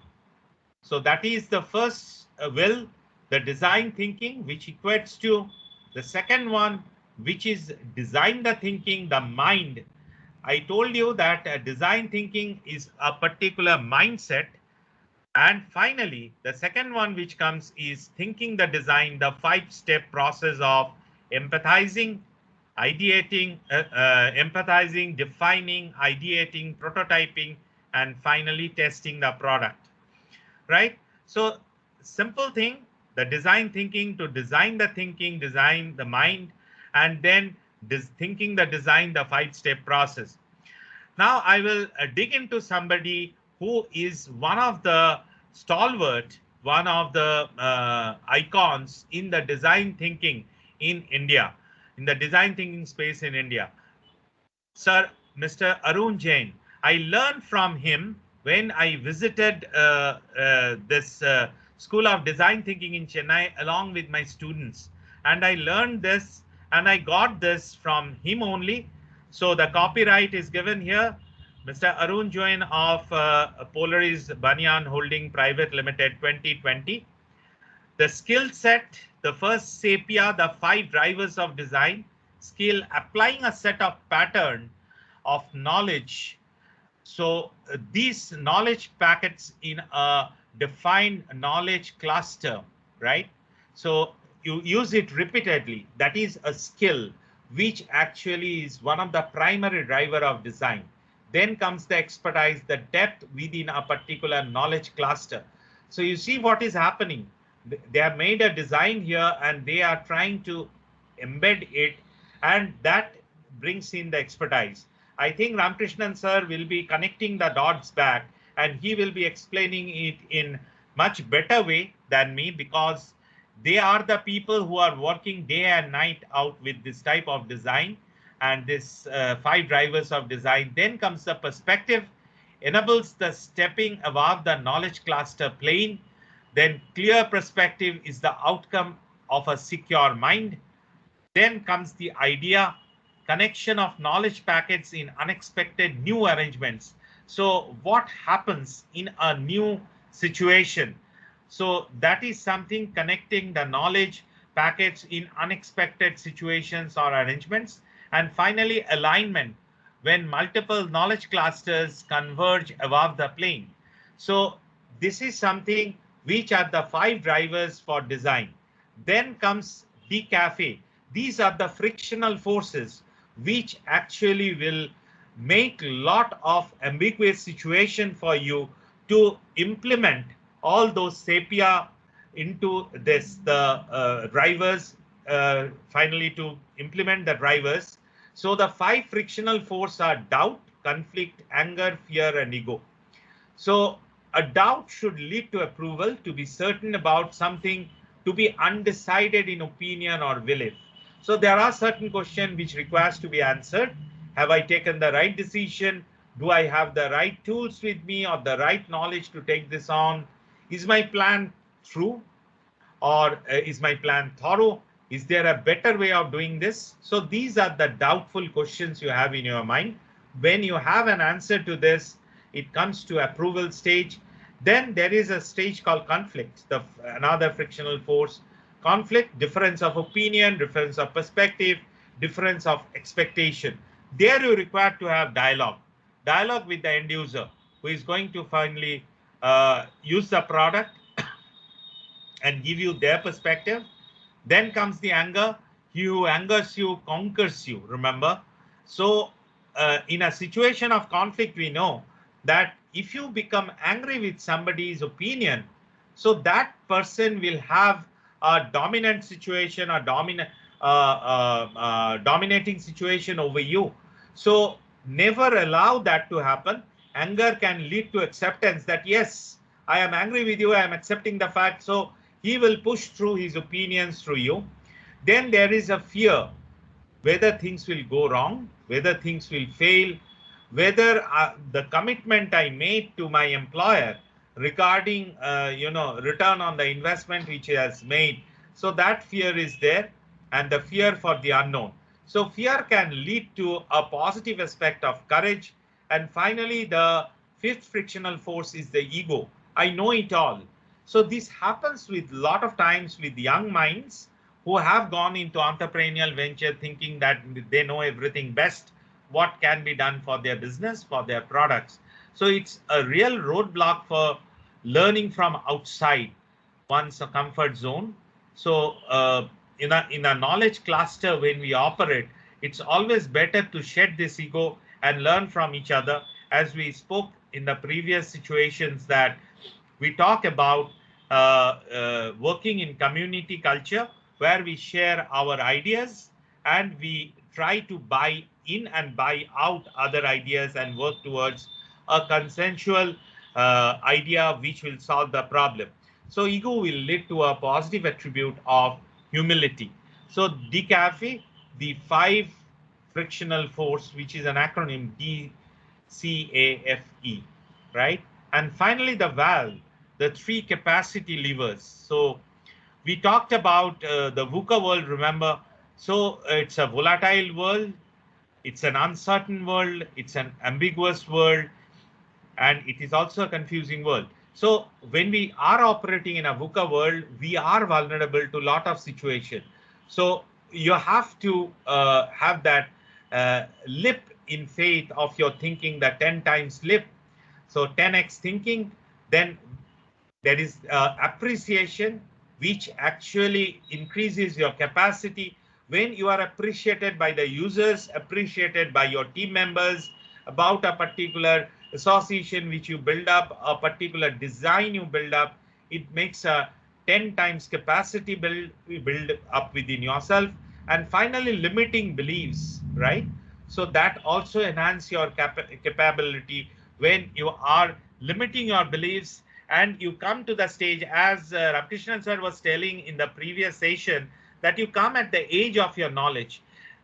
so that is the first will, the design thinking, which equates to the second one, which is design the thinking, the mind. I told you that design thinking is a particular mindset. And finally, the second one which comes is thinking the design, the 5-step process of empathizing, ideating, empathizing, defining, ideating, prototyping, and finally testing the product, right? So simple thing, the design thinking, to design the thinking, design the mind, and then thinking the design, the 5-step process. Now I will dig into somebody who is one of the stalwart, one of the icons in the design thinking in India, in the design thinking space in India. Sir, Mr. Arun Jain. I learned from him when I visited this School of Design Thinking in Chennai along with my students. And I learned this and I got this from him only. So the copyright is given here. Mr. Arun Jain of Polaris Banyan Holding Private Limited 2020. The skill set, the first SAPIA, the 5 drivers of design, skill, applying a set of pattern of knowledge. So these knowledge packets in a defined knowledge cluster, right? So you use it repeatedly. That is a skill, which actually is one of the primary driver of design. Then comes the expertise, the depth within a particular knowledge cluster. So you see what is happening. They have made a design here and they are trying to embed it, and that brings in the expertise. I think Ramakrishnan sir will be connecting the dots back and he will be explaining it in much better way than me, because they are the people who are working day and night out with this type of design and this 5 drivers of design. Then comes the perspective, enables the stepping above the knowledge cluster plane. Then clear perspective is the outcome of a secure mind. Then comes the idea, connection of knowledge packets in unexpected new arrangements. So what happens in a new situation? So that is something, connecting the knowledge packets in unexpected situations or arrangements. And finally, alignment, when multiple knowledge clusters converge above the plane. So this is something which are the 5 drivers for design. Then comes decafe. These are the frictional forces which actually will make a lot of ambiguous situation for you to implement all those SAPIA into this, the drivers, finally to implement the drivers. So the 5 frictional forces are doubt, conflict, anger, fear, and ego. So a doubt should lead to approval, to be certain about something, to be undecided in opinion or belief. So there are certain questions which requires to be answered. Have I taken the right decision? Do I have the right tools with me or the right knowledge to take this on? Is my plan true, or is my plan thorough? Is there a better way of doing this? So these are the doubtful questions you have in your mind. When you have an answer to this, it comes to approval stage. Then there is a stage called conflict, another frictional force. Conflict, difference of opinion, difference of perspective, difference of expectation. There you require to have dialogue. Dialogue with the end user who is going to finally use the product and give you their perspective. Then comes the anger. He who angers you conquers you, remember. So in a situation of conflict, we know that if you become angry with somebody's opinion, so that person will have a dominant situation, a dominating situation over you. So never allow that to happen. Anger can lead to acceptance that, yes, I am angry with you, I am accepting the fact. So he will push through his opinions through you. Then there is a fear, whether things will go wrong, whether things will fail, whether the commitment I made to my employer regarding return on the investment which he has made. So that fear is there, and the fear for the unknown. So fear can lead to a positive aspect of courage. And finally, the fifth frictional force is the ego. I know it all. So this happens with a lot of times with young minds who have gone into entrepreneurial venture thinking that they know everything best, what can be done for their business, for their products. So it's a real roadblock for learning from outside one's comfort zone. So in a knowledge cluster, when we operate, it's always better to shed this ego and learn from each other. As we spoke in the previous situations, that we talk about working in community culture, where we share our ideas and we try to buy in and buy out other ideas and work towards a consensual idea which will solve the problem. So ego will lead to a positive attribute of humility. So DCAFE, the 5 frictional force, which is an acronym DCAFE, right? And finally, the valve, the 3 capacity levers. So we talked about the VUCA world, remember. So it's a volatile world, it's an uncertain world, it's an ambiguous world, and it is also a confusing world. So when we are operating in a VUCA world, we are vulnerable to a lot of situations. So you have to have that leap in faith of your thinking, the 10 times leap. So 10x thinking, then there is appreciation, which actually increases your capacity. When you are appreciated by the users, appreciated by your team members about a particular association which you build up, a particular design you build up, it makes a 10 times capacity build up within yourself. And finally, limiting beliefs, right? So that also enhance your capability when you are limiting your beliefs. And you come to the stage, as Ramkrishnan sir was telling in the previous session, that you come at the age of your knowledge,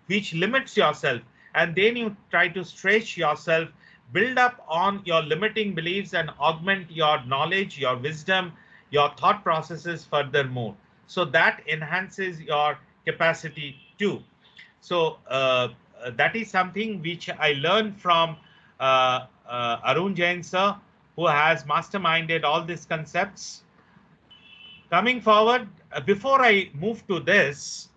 which limits yourself. And then you try to stretch yourself, build up on your limiting beliefs and augment your knowledge, your wisdom, your thought processes furthermore. So that enhances your capacity too. So that is something which I learned from Arun Jain sir, who has masterminded all these concepts. Coming forward, before I move to this,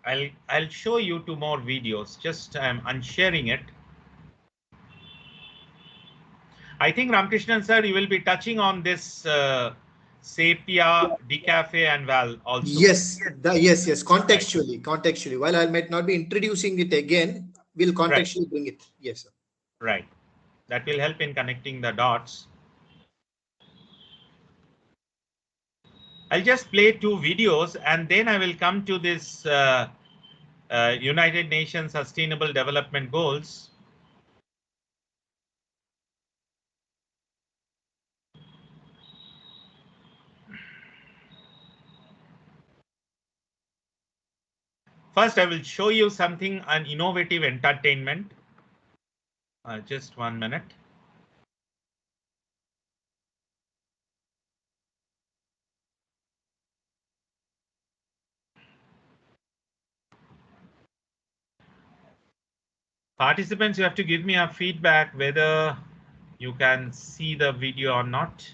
I'll show you 2 more videos. Just I'm unsharing it. I think Ramkrishnan sir, you will be touching on this Sapia, DCAFE and VAL also. Yes, yes, contextually. While I might not be introducing it again, we'll contextually bring it. Yes, sir. Right. That will help in connecting the dots. I'll just play 2 videos and then I will come to this United Nations Sustainable Development Goals. First, I will show you something, an innovative entertainment. Just 1 minute. Participants, you have to give me a feedback whether you can see the video or not.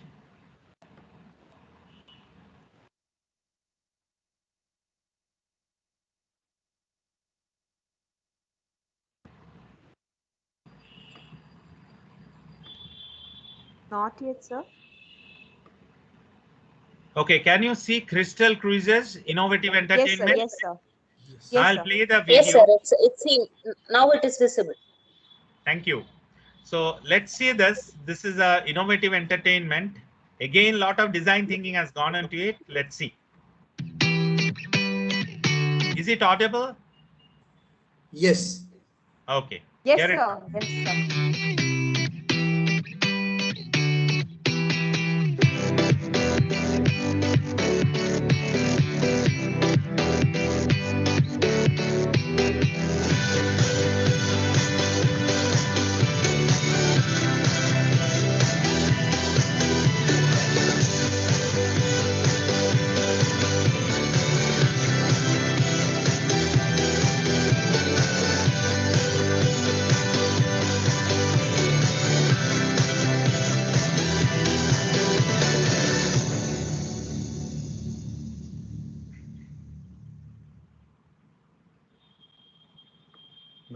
Not yet, sir. Okay, can you see Crystal Cruises Innovative Entertainment? Yes, sir. Yes, I'll sir. play the video. Yes, sir. It's seen. Now it is visible. Thank you. So let's see this. This is a innovative entertainment. Again, a lot of design thinking has gone into it. Let's see. Is it audible? Yes. Okay. Yes, Here it sir. Yes, sir.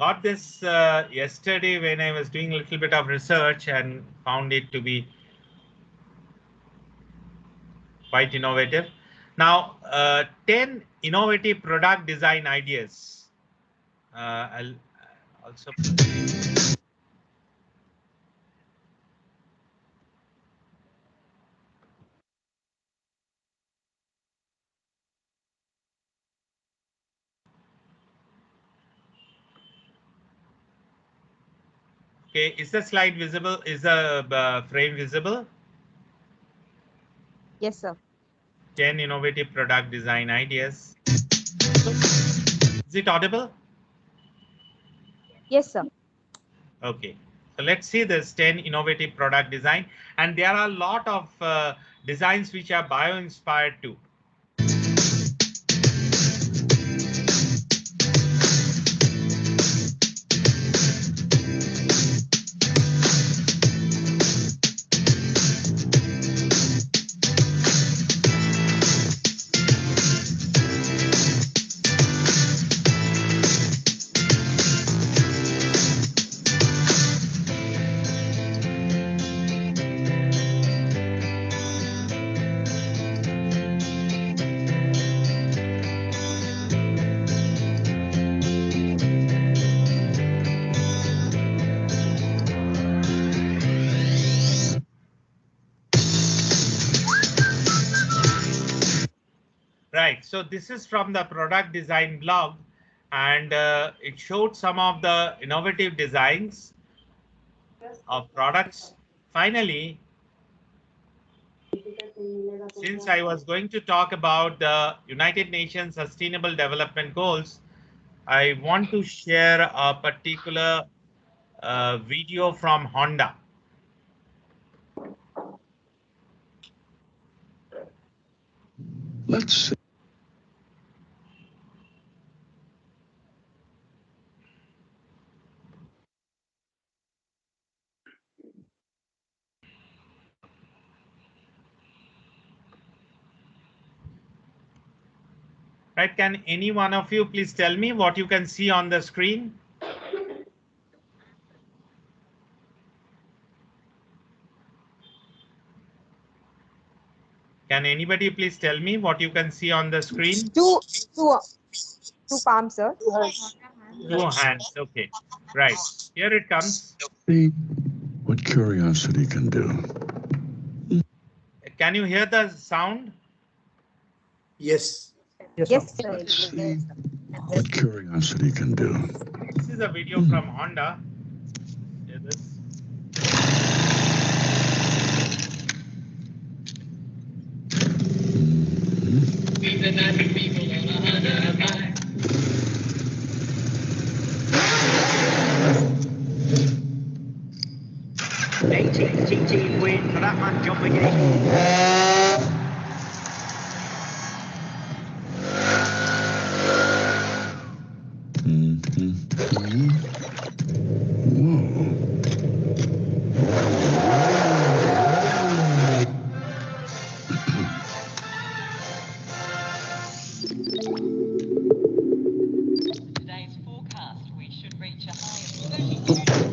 got this yesterday when I was doing a little bit of research and found it to be quite innovative. Now, 10 innovative product design ideas. I'll also. Okay, is the slide visible? Is the frame visible? Yes, sir. 10 innovative product design ideas. Is it audible? Yes, sir. Okay, so let's see this 10 innovative product design. And there are a lot of designs which are bio-inspired too. Right, so this is from the product design blog, and it showed some of the innovative designs of products. Finally, since I was going to talk about the United Nations Sustainable Development Goals, I want to share a particular video from Honda. Let's see. Right, can any one of you please tell me what you can see on the screen? Can anybody please tell me what you can see on the screen? Two palms, sir. Two hands, okay. Right, here it comes. See what curiosity can do. Can you hear the sound? Yes. Yes, sir. Let's see what curiosity can do. This is a video from Honda. Hear this. come again. Today's forecast, we should reach a high of 32.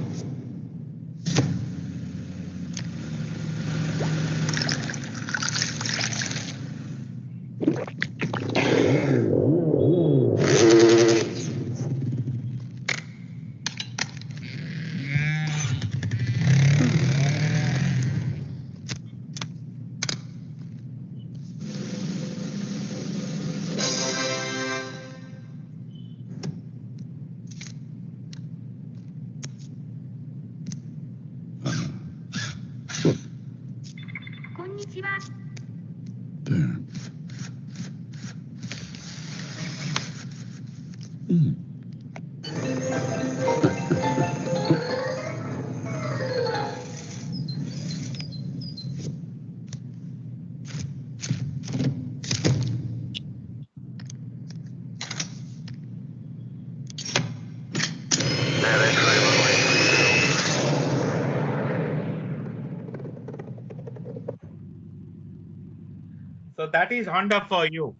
So that is Honda for you.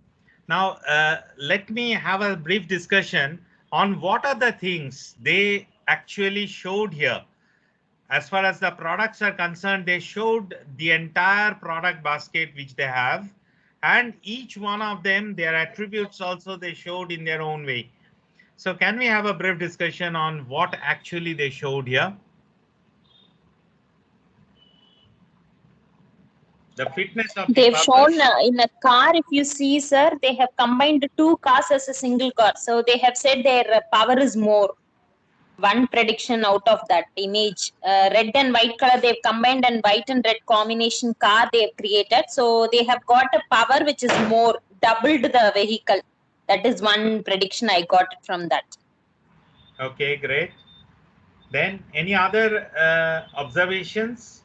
Now, let me have a brief discussion on what are the things they actually showed here. As far as the products are concerned, they showed the entire product basket which they have, and each one of them, their attributes also they showed in their own way. So can we have a brief discussion on what actually they showed here? The fitness of the They've purpose. shown in a car, if you see, sir, they have combined two cars as a single car. So they have said their power is more. One prediction out of that image. Red and white color they've combined, and white and red combination car they've created. So they have got a power which is more, doubled the vehicle. That is one prediction I got from that. Okay, great. Then any other observations?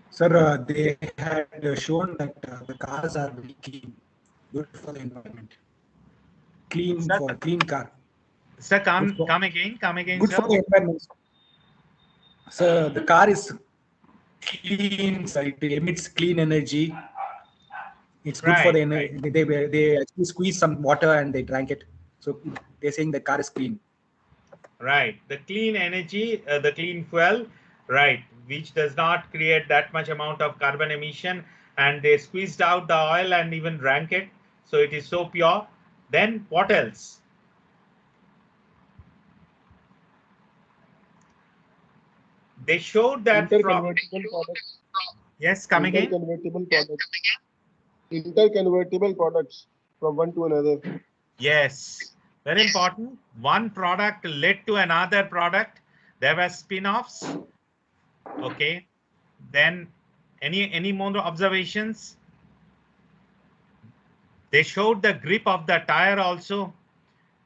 Sir, they had shown that the cars are very clean, good for the environment. Clean Sir, for clean car. Sir, come again, Good sir. for the environment. So the car is clean, sir. It emits clean energy. It's good for the energy. They actually squeeze some water and they drank it. So they're saying the car is clean. Right, the clean energy, the clean fuel, right, which does not create that much amount of carbon emission, and they squeezed out the oil and even drank it, so it is so pure. Then what else? They showed that from... Yes, come again. Interconvertible products from one to another. Yes, very important. One product led to another product. There were spin-offs. Okay. Then any more observations? They showed the grip of the tire also.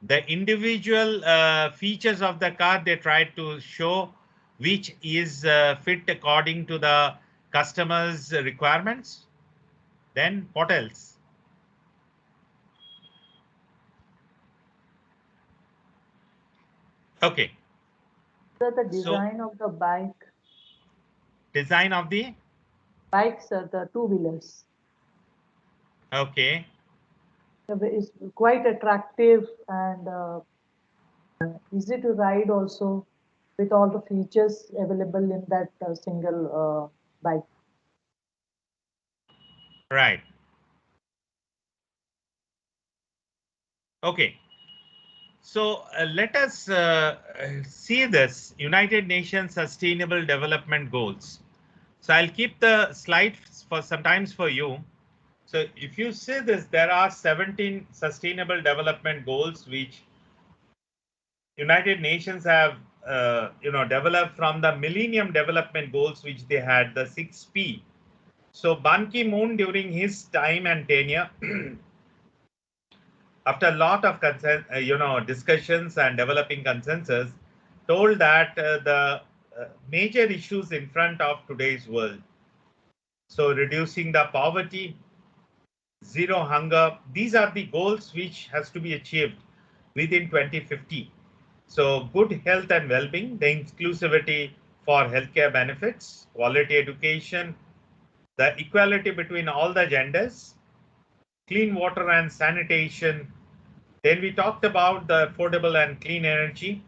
The individual features of the car they tried to show, which is fit according to the customer's requirements. Then what else? Okay. So the design of the bike. Design of the Bikes, the two-wheelers. Okay. Is quite attractive and easy to ride also, with all the features available in that single bike. Right. Okay. So let us see this United Nations Sustainable Development Goals. So I'll keep the slide for sometimes for you. So if you see this, there are 17 Sustainable Development Goals which United Nations have developed from the Millennium Development Goals which they had, the 6P. So Ban Ki-moon during his time and tenure, after a lot of discussions and developing consensus, told that the major issues in front of today's world, So reducing the poverty, zero hunger, these are the goals which has to be achieved within 2050. So good health and well-being, the inclusivity for healthcare benefits, quality education, the equality between all the genders, clean water and sanitation. Then we talked about the affordable and clean energy,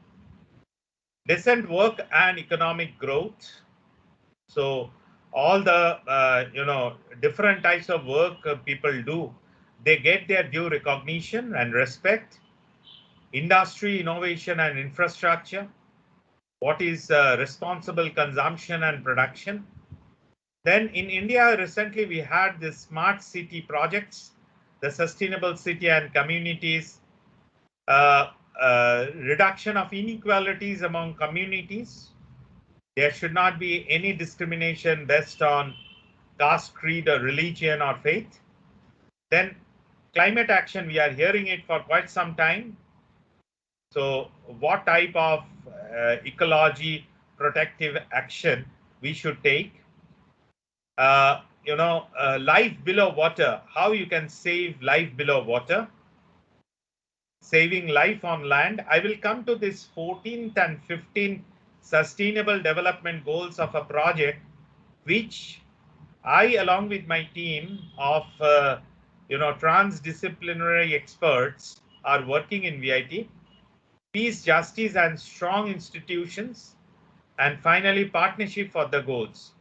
decent work and economic growth. So all the different types of work people do, they get their due recognition and respect. Industry, innovation and infrastructure. What is responsible consumption and production? Then in India, recently we had the smart city projects, the sustainable city and communities, reduction of inequalities among communities. There should not be any discrimination based on caste, creed, or religion or faith. Then climate action, we are hearing it for quite some time. So what type of ecology protective action we should take? Life below water, how you can save life below water, saving life on land. I will come to this 14th and 15th sustainable development goals of a project, which I, along with my team of transdisciplinary experts, are working in VIT. Peace, justice, and strong institutions, and finally partnership for the goals.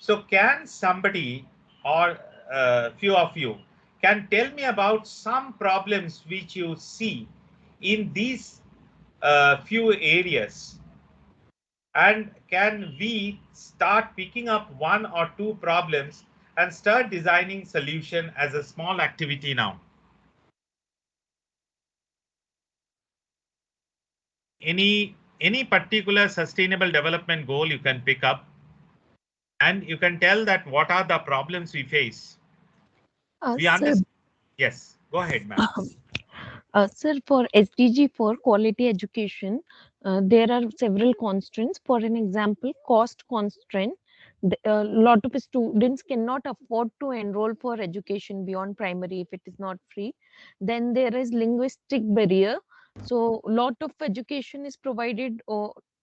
So can somebody or a few of you can tell me about some problems which you see in these few areas, and can we start picking up one or two problems and start designing solution as a small activity now? Any particular sustainable development goal you can pick up, and you can tell that what are the problems we face. We understand. Yes, go ahead, ma'am. Sir, for SDG 4 quality education, there are several constraints. For an example, cost constraint. A lot of students cannot afford to enroll for education beyond primary if it is not free. Then there is linguistic barrier. So a lot of education is provided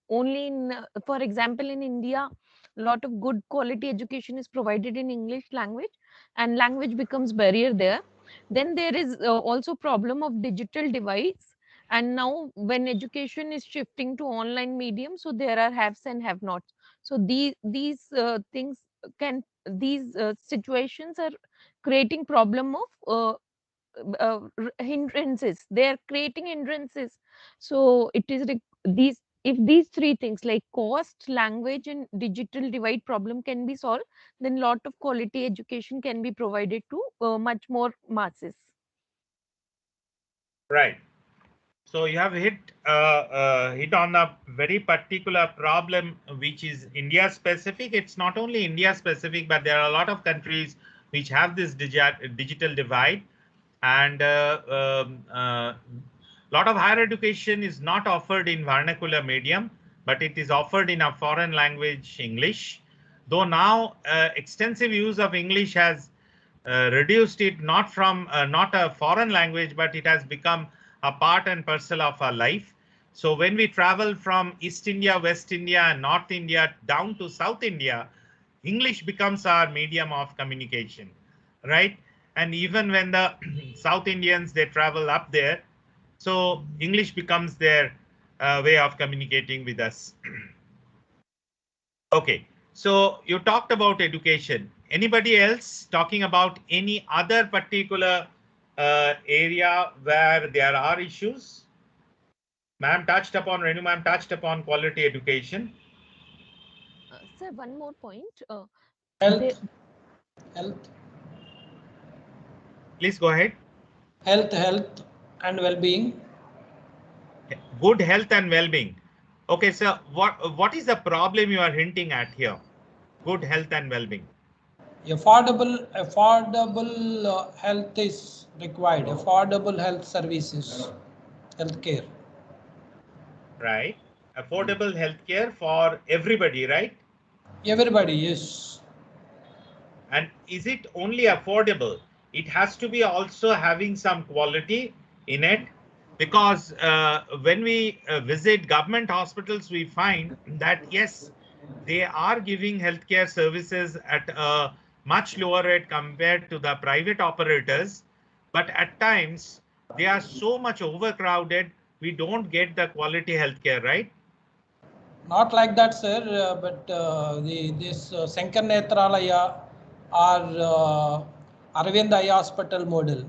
only in, for example, in India, a lot of good quality education is provided in English language, and language becomes barrier there. Then there is also problem of digital divides, and now when education is shifting to online medium, so there are haves and have nots. So these situations are creating problem of hindrances. They are creating hindrances. So it is these, if these three things like cost, language, and digital divide problem can be solved, then lot of quality education can be provided to much more masses. Right. So you have hit on a very particular problem, which is India specific. It's not only India specific, but there are a lot of countries which have this digital divide, and lot of higher education is not offered in vernacular medium, but it is offered in a foreign language, English. Though now extensive use of English has reduced it not a foreign language, but it has become a part and parcel of our life. So when we travel from East India, West India, and North India down to South India, English becomes our medium of communication, right? And even when the South Indians, they travel up there, so English becomes their way of communicating with us. Okay, so you talked about education. Anybody else talking about any other particular area where there are issues? Ma'am touched upon, Renu ma'am touched upon quality education. Sir, one more point. Health. Please go ahead. Health and well-being. Good health and well-being. Okay, so what is the problem you are hinting at here? Good health and well-being. Affordable health is required. Affordable health services, healthcare. Right. Affordable healthcare for everybody, right? Everybody, yes. And is it only affordable? It has to be also having some quality in it, because when we visit government hospitals, we find that yes, they are giving healthcare services at a much lower rate compared to the private operators, but at times they are so much overcrowded, we don't get the quality healthcare, right? Not like that, sir, but this Sankar Netralaya or Arvind Eye Hospital model.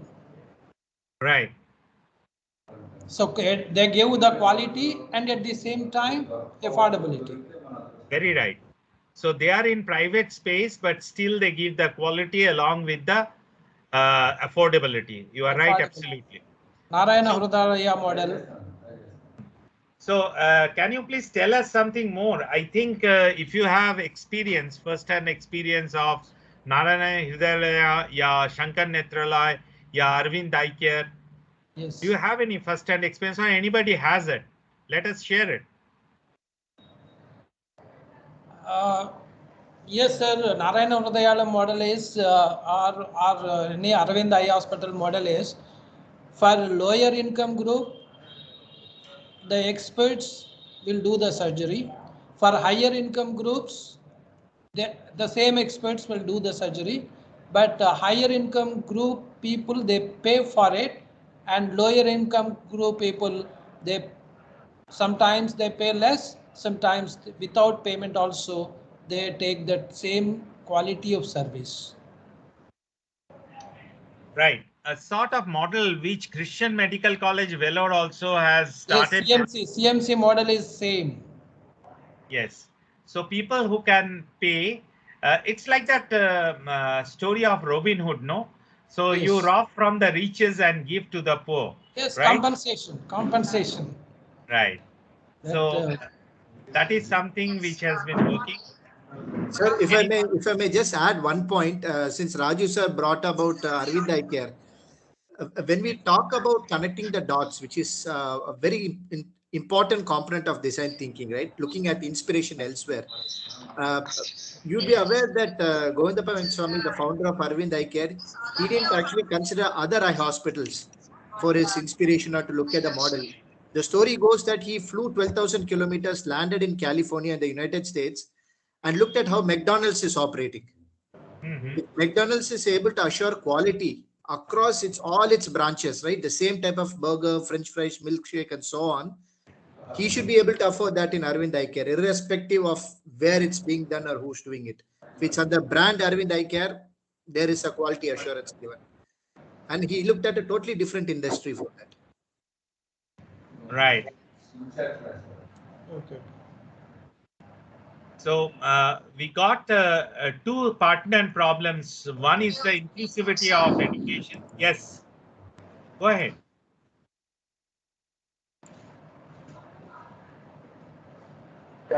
Right. So they give the quality and at the same time affordability. Very right. So they are in private space, but still they give the quality along with the affordability. You are right, absolutely. Narayana Hrudaya model. So can you please tell us something more? I think if you have experience, first-hand experience of Narayana Hrudaya, ya Shankar Netralaya, ya Arvind Eye Care, yes. Do you have any first-hand experience, or anybody has it? Let us share it. Yes, sir. Narayana Hrudayala model is or any Arvind Eye Hospital model is for lower income group. The experts will do the surgery. For higher income groups, the same experts will do the surgery, but higher income group people, they pay for it, and lower income group people, they sometimes they pay less, sometimes without payment also they take that same quality of service. Right. A sort of model which Christian Medical College Vellore also has started. Yes, CMC model is same. Yes. So people who can pay, it's like that story of Robin Hood, no? So Yes. you rob from the riches and give to the poor. Yes, right? compensation. Right. So that is something which has been working. Sir, if I may just add one point, since Raju sir brought about Arvind Eye Care, when we talk about connecting the dots, which is a very important component of design thinking, right? Looking at inspiration elsewhere, you'd be aware that Govindappa Swami, the founder of Arvind Eye Care, he didn't actually consider other eye hospitals for his inspiration or to look at the model. The story goes that he flew 12,000 kilometers, landed in California in the United States, and looked at how McDonald's is operating. If McDonald's is able to assure quality across all its branches, right? The same type of burger, French fries, milkshake, and so on. He should be able to afford that in Arvind Eye Care, irrespective of where it's being done or who's doing it. If it's under brand Arvind Eye Care, there is a quality assurance given. And he looked at a totally different industry for that. Right. Okay. So we got two pertinent problems. One is the inclusivity of education. Yes. Go ahead.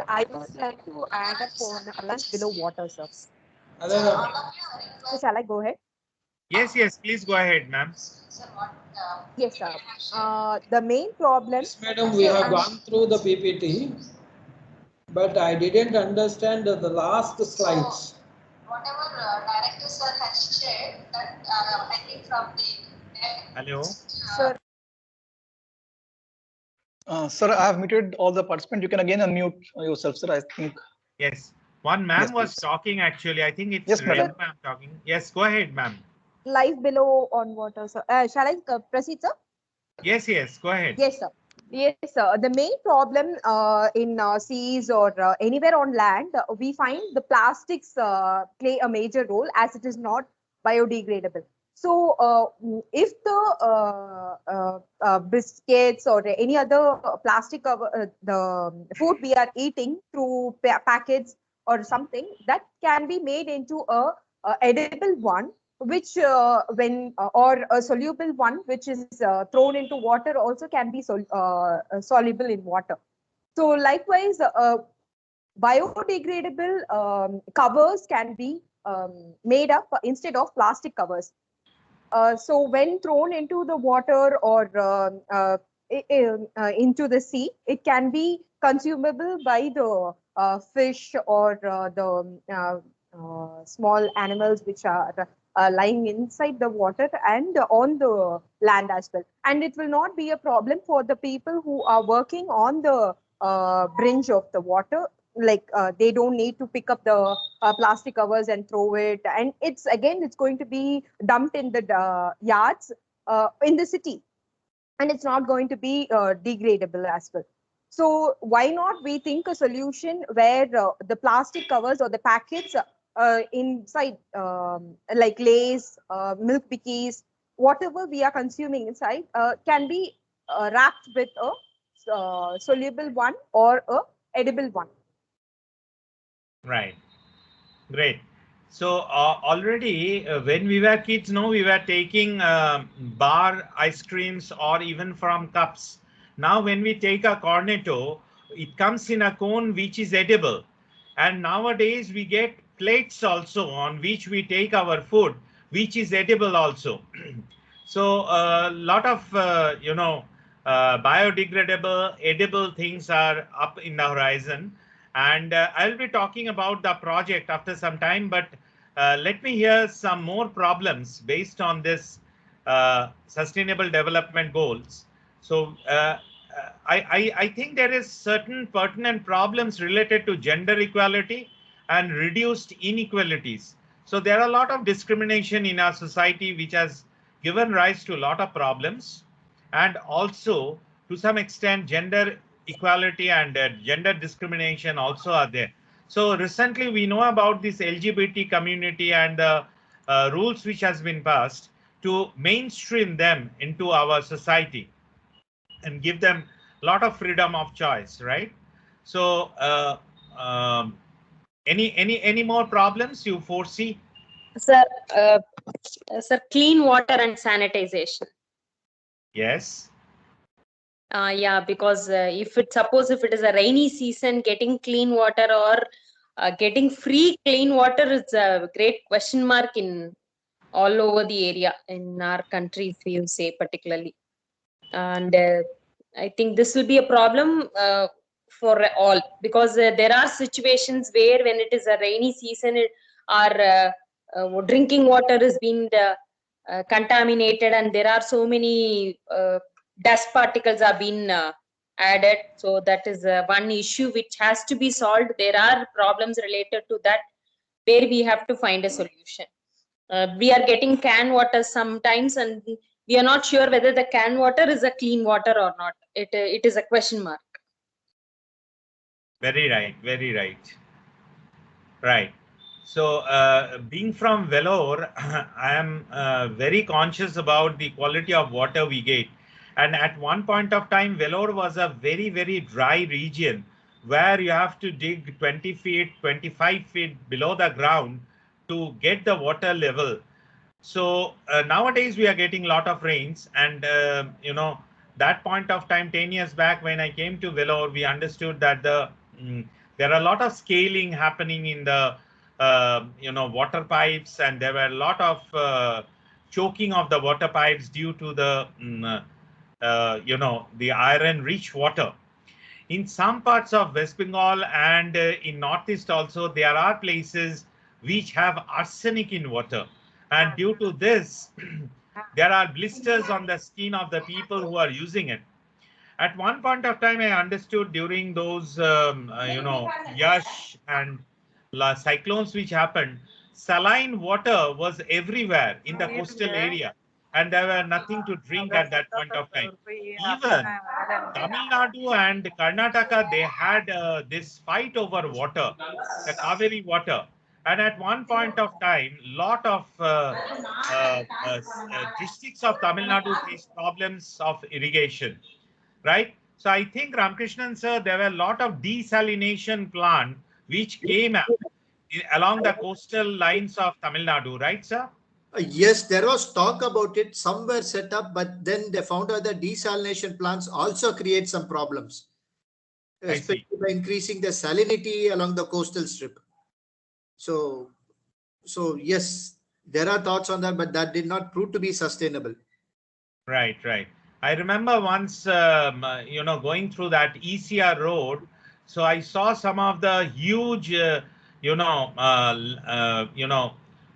I would like to add up on life below water, sir. So shall I go ahead? Yes, please go ahead, ma'am. Yes, sir. The main problem. Yes, madam, we have gone through the PPT, but I didn't understand the last slides. Whatever director sir has shared, that I think from the. Hello. Sir. Sir, I have muted all the participants. You can again unmute yourself, sir. I think. Yes. One ma'am Yes, was please. talking actually. I think it's Yes, madam. ma'am talking. Yes, go ahead, ma'am. Life below on water, sir. Shall I proceed, sir? Yes, go ahead. Yes, sir. Yes, sir. The main problem in seas or anywhere on land, we find the plastics play a major role as it is not biodegradable. So, if the biscuits or any other plastic cover, the food we are eating through packets or something, that can be made into a edible one, which when or a soluble one which is thrown into water also can be soluble in water. So likewise, biodegradable covers can be made up instead of plastic covers. So when thrown into the water or into the sea, it can be consumable by the fish or the small animals which are lying inside the water and on the land as well. And it will not be a problem for the people who are working on the bringe of the water. Like they don't need to pick up the plastic covers and throw it. And it's going to be dumped in the yards in the city. And it's not going to be degradable as well. So why not we think a solution where the plastic covers or the packets inside like Lays, milk bikis, whatever we are consuming inside can be wrapped with a soluble one or a edible one. Right. Great. So already when we were kids, no, we were taking bar ice creams or even from cups. Now when we take a cornetto, it comes in a cone which is edible. And nowadays we get plates also on which we take our food, which is edible also. So a lot of, biodegradable, edible things are up in the horizon. And I'll be talking about the project after some time, but let me hear some more problems based on this sustainable development goals. So I think there is certain pertinent problems related to gender equality and reduced inequalities. So there are a lot of discrimination in our society which has given rise to a lot of problems, and also to some extent gender equality and gender discrimination also are there. So recently we know about this LGBT community and the rules which has been passed to mainstream them into our society and give them a lot of freedom of choice, right? So any more problems you foresee? Sir, clean water and sanitization. Yes. Yeah, because if it is a rainy season, getting clean water or getting free clean water is a great question mark in all over the area in our country, if you say particularly. And I think this will be a problem for all, because there are situations where when it is a rainy season, our drinking water is being contaminated, and there are so many dust particles are being added. So that is one issue which has to be solved. There are problems related to that where we have to find a solution. We are getting canned water sometimes, and we are not sure whether the canned water is a clean water or not. It is a question mark. Very right, very right. Right. So being from Vellore, I am very conscious about the quality of water we get. And at one point of time, Vellore was a very, very dry region where you have to dig 20 feet, 25 feet below the ground to get the water level. So nowadays we are getting a lot of rains, and that point of time 10 years back when I came to Vellore, we understood that there are a lot of scaling happening in the water pipes, and there were a lot of choking of the water pipes due to the the iron rich water. In some parts of West Bengal and in Northeast also, there are places which have arsenic in water. And due to this, there are blisters on the skin of the people who are using it. At one point of time, I understood during those, Yash and cyclones which happened, saline water was everywhere in the coastal area, and there were nothing to drink at that point of time. Even Tamil Nadu and Karnataka, they had this fight over water, the Kaveri water. And at one point of time, lot of districts of Tamil Nadu faced problems of irrigation, right? So I think, Ramakrishnan sir, there were a lot of desalination plant which came up along the coastal lines of Tamil Nadu, right, sir? Yes, there was talk about it. Some were set up, but then they found out that desalination plants also create some problems, especially by increasing the salinity along the coastal strip. So yes, there are thoughts on that, but that did not prove to be sustainable. Right, right. I remember once, going through that ECR road. So I saw some of the huge,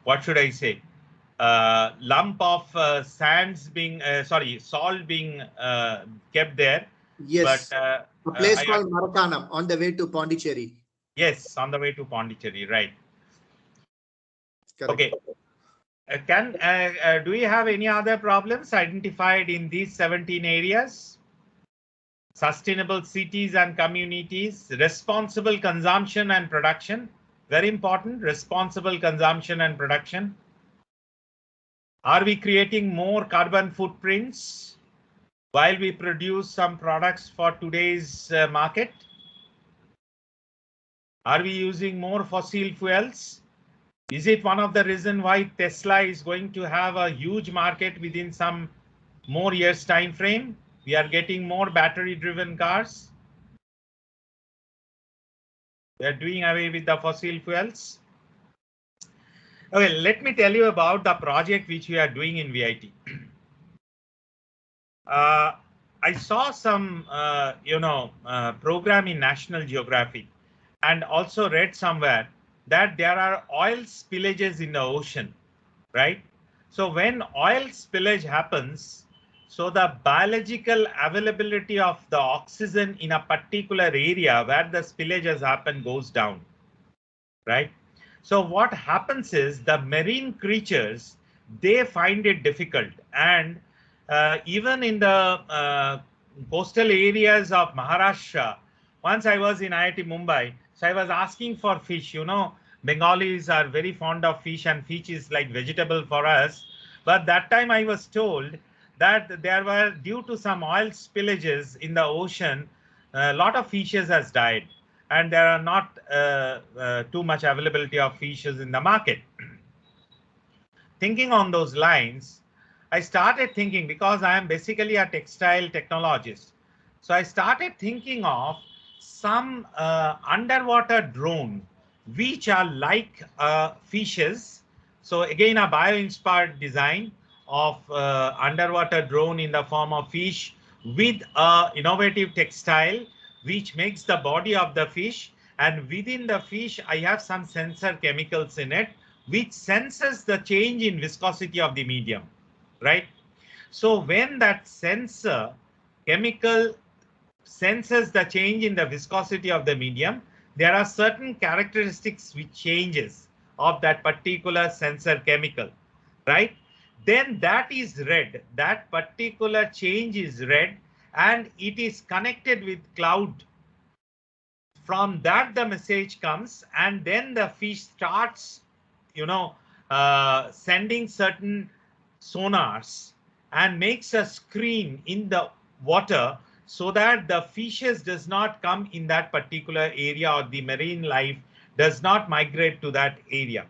what should I say? Lump of salt being kept there. Yes. But A place called Marakanam on the way to Pondicherry. yes, on the way to Pondicherry, right? Correct. Okay. Do we have any other problems identified in these 17 areas? Sustainable cities and communities, responsible consumption and production. Very important, responsible consumption and production. Are we creating more carbon footprints while we produce some products for today's market? Are we using more fossil fuels? Is it one of the reasons why Tesla is going to have a huge market within some more years time frame? We are getting more battery driven cars. We are doing away with the fossil fuels. Okay, let me tell you about the project which we are doing in VIT. I saw some, program in National Geographic and also read somewhere that there are oil spillages in the ocean, right? So when oil spillage happens, so the biological availability of the oxygen in a particular area where the spillage has happened goes down, right? So what happens is the marine creatures, they find it difficult. And even in the coastal areas of Maharashtra, once I was in IIT Mumbai, so I was asking for fish. Bengalis are very fond of fish, and fish is like vegetable for us. But that time I was told that there were, due to some oil spillages in the ocean, a lot of fishes has died, and there are not too much availability of fishes in the market. Thinking on those lines, I started thinking, because I am basically a textile technologist. So I started thinking of some underwater drone, which are like fishes. So again, a bio-inspired design of underwater drone in the form of fish with a innovative textile, which makes the body of the fish. And within the fish, I have some sensor chemicals in it, which senses the change in viscosity of the medium, right? So when that sensor chemical senses the change in the viscosity of the medium, there are certain characteristics which changes of that particular sensor chemical, right? Then that is read, that particular change is read, and it is connected with cloud. From that the message comes, and then the fish starts, sending certain sonars and makes a screen in the water, so that the fishes does not come in that particular area, or the marine life does not migrate to that area.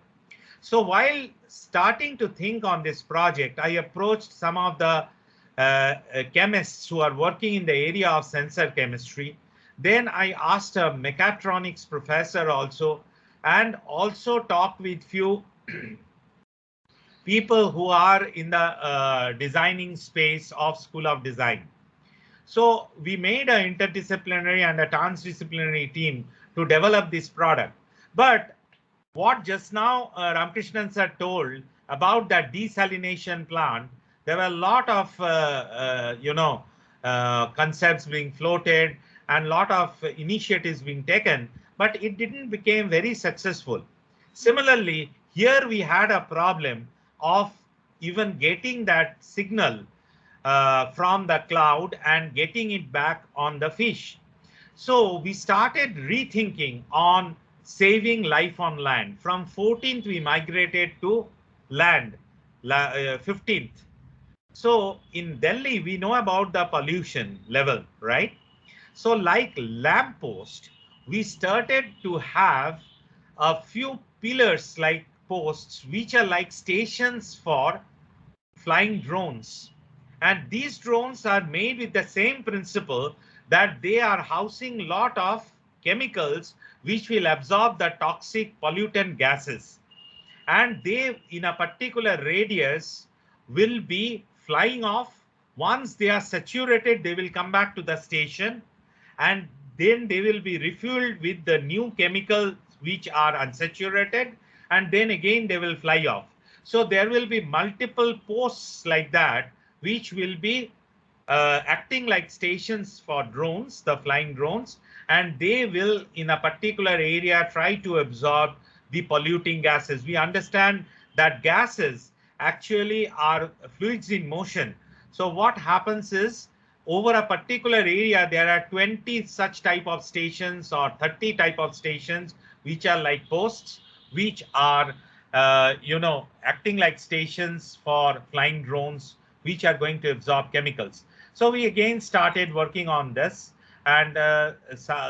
So while starting to think on this project, I approached some of the chemists who are working in the area of sensor chemistry. Then I asked a mechatronics professor also, and also talked with few people who are in the designing space of School of Design. So we made an interdisciplinary and a transdisciplinary team to develop this product. But what just now Ramakrishnan sir told about that desalination plant, there were a lot of concepts being floated and a lot of initiatives being taken, but it didn't become very successful. Similarly, here we had a problem of even getting that signal from the cloud and getting it back on the fish. So we started rethinking on saving life on land. From 14th, we migrated to land, 15th. So in Delhi, we know about the pollution level, right? So like lamppost, we started to have a few pillars like posts, which are like stations for flying drones. And these drones are made with the same principle, that they are housing a lot of chemicals which will absorb the toxic pollutant gases. And they, in a particular radius, will be flying off. Once they are saturated, they will come back to the station, and then they will be refueled with the new chemical which are unsaturated, and then again they will fly off. So there will be multiple posts like that, which will be acting like stations for drones, the flying drones, and they will in a particular area try to absorb the polluting gases. We understand that gases actually are fluids in motion. So what happens is, over a particular area, there are 20 such type of stations or 30 type of stations, which are like posts, which are, acting like stations for flying drones, which are going to absorb chemicals. So we again started working on this and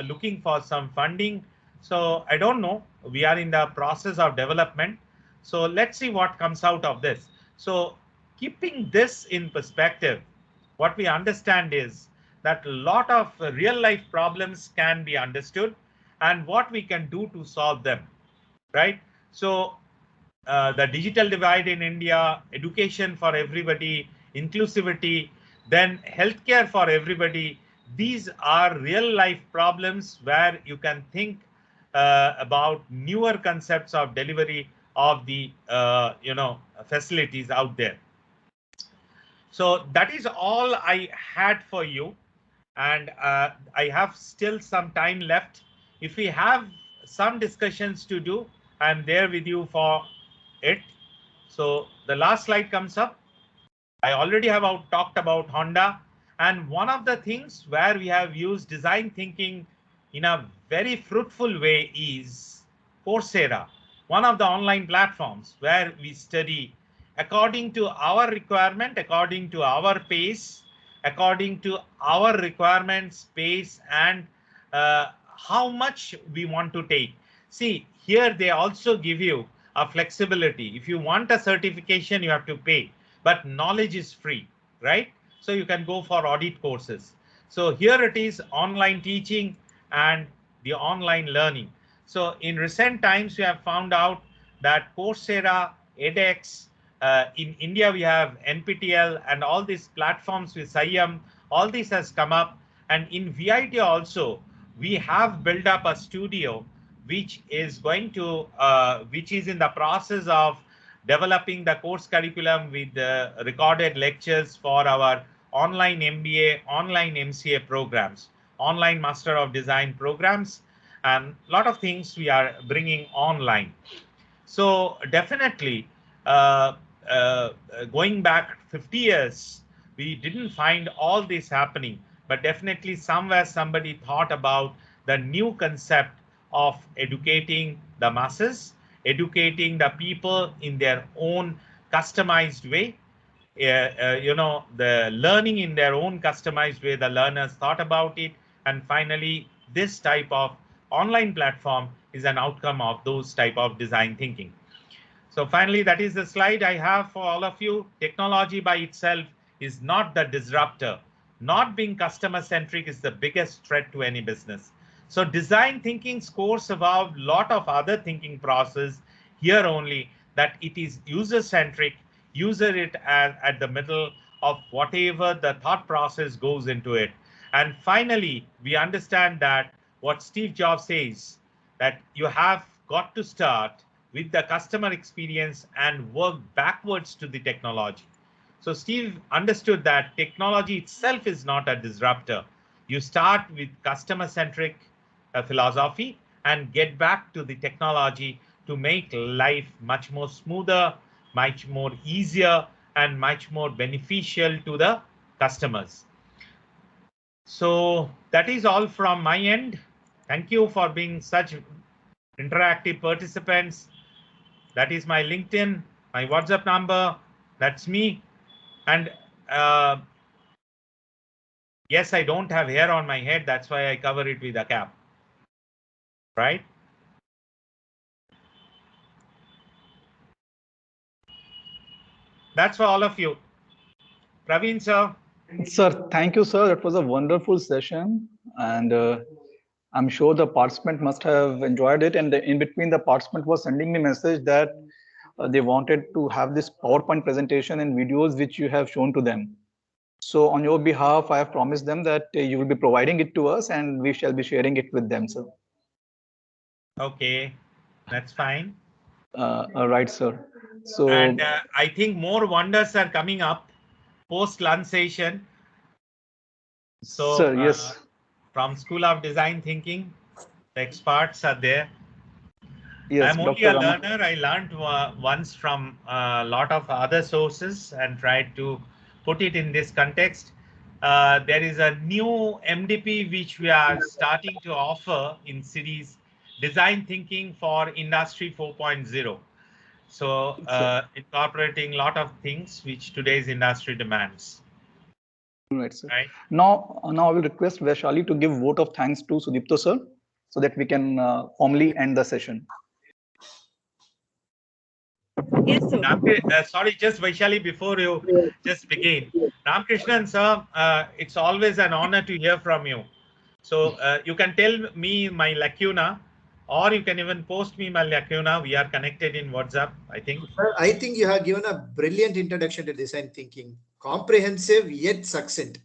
looking for some funding. So I don't know, we are in the process of development. So let's see what comes out of this. So keeping this in perspective, what we understand is that a lot of real life problems can be understood and what we can do to solve them, right? So the digital divide in India, education for everybody, inclusivity, then healthcare for everybody. These are real life problems where you can think about newer concepts of delivery of the facilities out there. So that is all I had for you, and I have still some time left. If we have some discussions to do, I'm there with you for it. So the last slide comes up. I already have talked about Honda, and one of the things where we have used design thinking in a very fruitful way is Coursera, one of the online platforms where we study according to our requirement, according to our pace, according to our requirements, pace, and how much we want to take. See, here they also give you a flexibility. If you want a certification, you have to pay, but knowledge is free, right? So you can go for audit courses. So here it is, online teaching and the online learning. So in recent times, we have found out that Coursera, edX, in India, we have NPTEL and all these platforms with SIAM, all this has come up. And in VIT also, we have built up a studio which is going to, which is in the process of developing the course curriculum with recorded lectures for our online MBA, online MCA programs, online Master of Design programs, and a lot of things we are bringing online. So definitely, going back 50 years, we didn't find all this happening, but definitely somewhere somebody thought about the new concept of educating the masses, educating the people in their own customized way, the learning in their own customized way, the learners thought about it. And finally, this type of online platform is an outcome of those type of design thinking. So finally, that is the slide I have for all of you. Technology by itself is not the disruptor. Not being customer centric is the biggest threat to any business. So design thinking scores above a lot of other thinking process here only, that it is user centric, user it at the middle of whatever the thought process goes into it. And finally, we understand that what Steve Jobs says, that you have got to start with the customer experience and work backwards to the technology. So Steve understood that technology itself is not a disruptor. You start with customer-centric philosophy and get back to the technology to make life much more smoother, much more easier, and much more beneficial to the customers. So that is all from my end. Thank you for being such interactive participants. That is my LinkedIn, my WhatsApp number, that's me. And yes, I don't have hair on my head, that's why I cover it with a cap, right? That's for all of you. Praveen, sir. Sir, thank you, sir. That was a wonderful session. And I'm sure the participant must have enjoyed it. And in between, the participant was sending me a message that they wanted to have this PowerPoint presentation and videos which you have shown to them. So on your behalf, I have promised them that you will be providing it to us and we shall be sharing it with them, sir. Okay, that's fine. Right, sir. So, And I think more wonders are coming up post lunch session. So, sir, yes. From School of Design Thinking, the experts are there. Yes, I'm only Dr. a Rama. learner. I learned once from a lot of other sources and tried to put it in this context. There is a new MDP which we are starting to offer in series Design Thinking for Industry 4.0. So incorporating a lot of things which today's industry demands. Right, sir. Right. Now I will request Vaishali to give vote of thanks to Sudipto sir, so that we can formally end the session. Yes, sir. Sorry, just Vaishali, before you just begin. Ramkrishnan sir, it's always an honor to hear from you. So you can tell me my lacuna, or you can even post me my lacuna. We are connected in WhatsApp, I think. I think you have given a brilliant introduction to design thinking. Comprehensive yet succinct.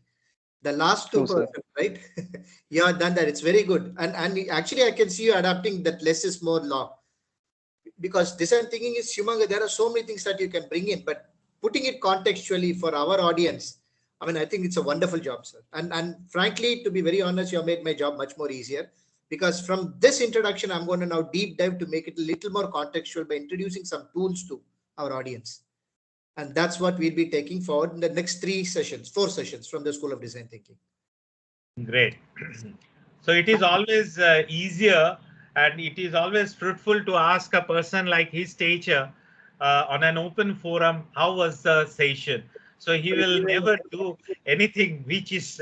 The last 2%, right? You have done that. It's very good. And actually, I can see you adapting that less is more law. Because design thinking is humongous. There are so many things that you can bring in, but putting it contextually for our audience, I mean, I think it's a wonderful job, sir. And frankly, to be very honest, you have made my job much more easier, because from this introduction, I'm going to now deep dive to make it a little more contextual by introducing some tools to our audience. And that's what we'll be taking forward in the next 4 sessions from the School of Design Thinking. Great. So it is always easier, and it is always fruitful to ask a person like his stature on an open forum, how was the session? So he will never do anything which is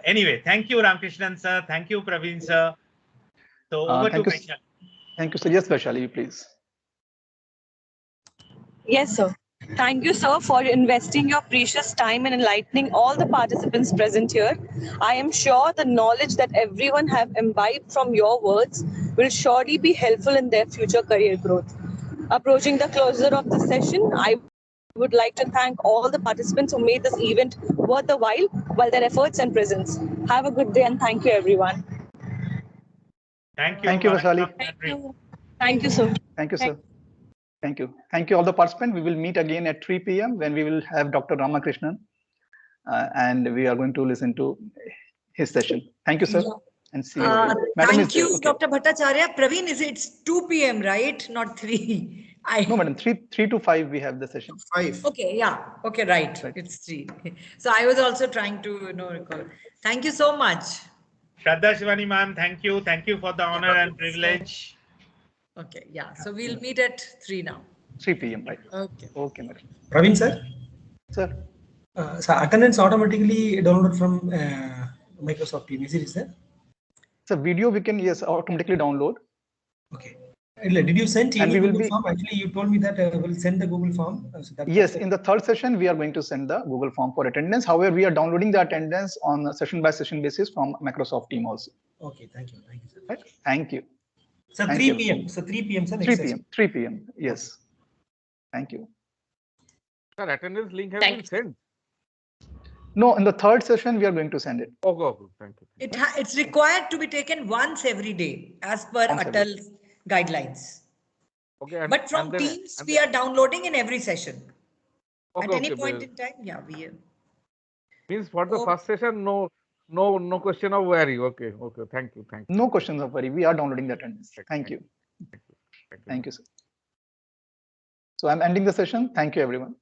anyway. Thank you, Ramkrishnan sir. Thank you, Praveen sir. So over to Vaishali. Thank you, sir. Yes, Vaishali, please. Yes, sir. Thank you, sir, for investing your precious time and enlightening all the participants present here. I am sure the knowledge that everyone have imbibed from your words will surely be helpful in their future career growth. Approaching the closure of the session, I would like to thank all the participants who made this event worth the while their efforts and presence. Have a good day and thank you, everyone. Thank you. Thank you, Vaishali. Thank you, sir. Thank you, sir. Thank you. Thank you, all the participants. We will meet again at 3 p.m. when we will have Dr. Ramakrishnan, and we are going to listen to his session. Thank you, sir. And see you. Madam Thank you, Dr. Bhattacharya. Praveen, it's 2 p.m., right? Not 3. No, madam, 3 to 5 we have the session. 5. Okay, yeah. Okay, right. It's 3. So I was also trying to recall. Thank you so much. Shraddha Shivani ma'am, thank you. Thank you for the honor and privilege. Okay, yeah. So we'll meet at 3 now. 3 p.m. right? Okay. Okay, madam. Praveen sir. Sir. So attendance automatically downloaded from Microsoft Teams. Is it? So video we can automatically download. Okay. Did you send any Google form? Actually, you told me that we'll send the Google form. So yes, in the third session, we are going to send the Google form for attendance. However, we are downloading the attendance on a session by session basis from Microsoft Teams also. Okay, thank you. Thank you, sir. Right? Thank you. So 3 p.m. So 3 p.m. Sir, 3 p.m. 3 p.m. Yes. Thank you. Sir, attendance link has been sent. No, in the third session, we are going to send it. Okay, thank you. It's required to be taken once every day as per Atal's guidelines. Okay, but from Teams, we are downloading in every session. Okay, at any point in time, yeah, we means for the first session, no question of worry. Okay, thank you. No questions of worry. We are downloading the attendance. Thank you. Thank you, sir. So I'm ending the session. Thank you, everyone.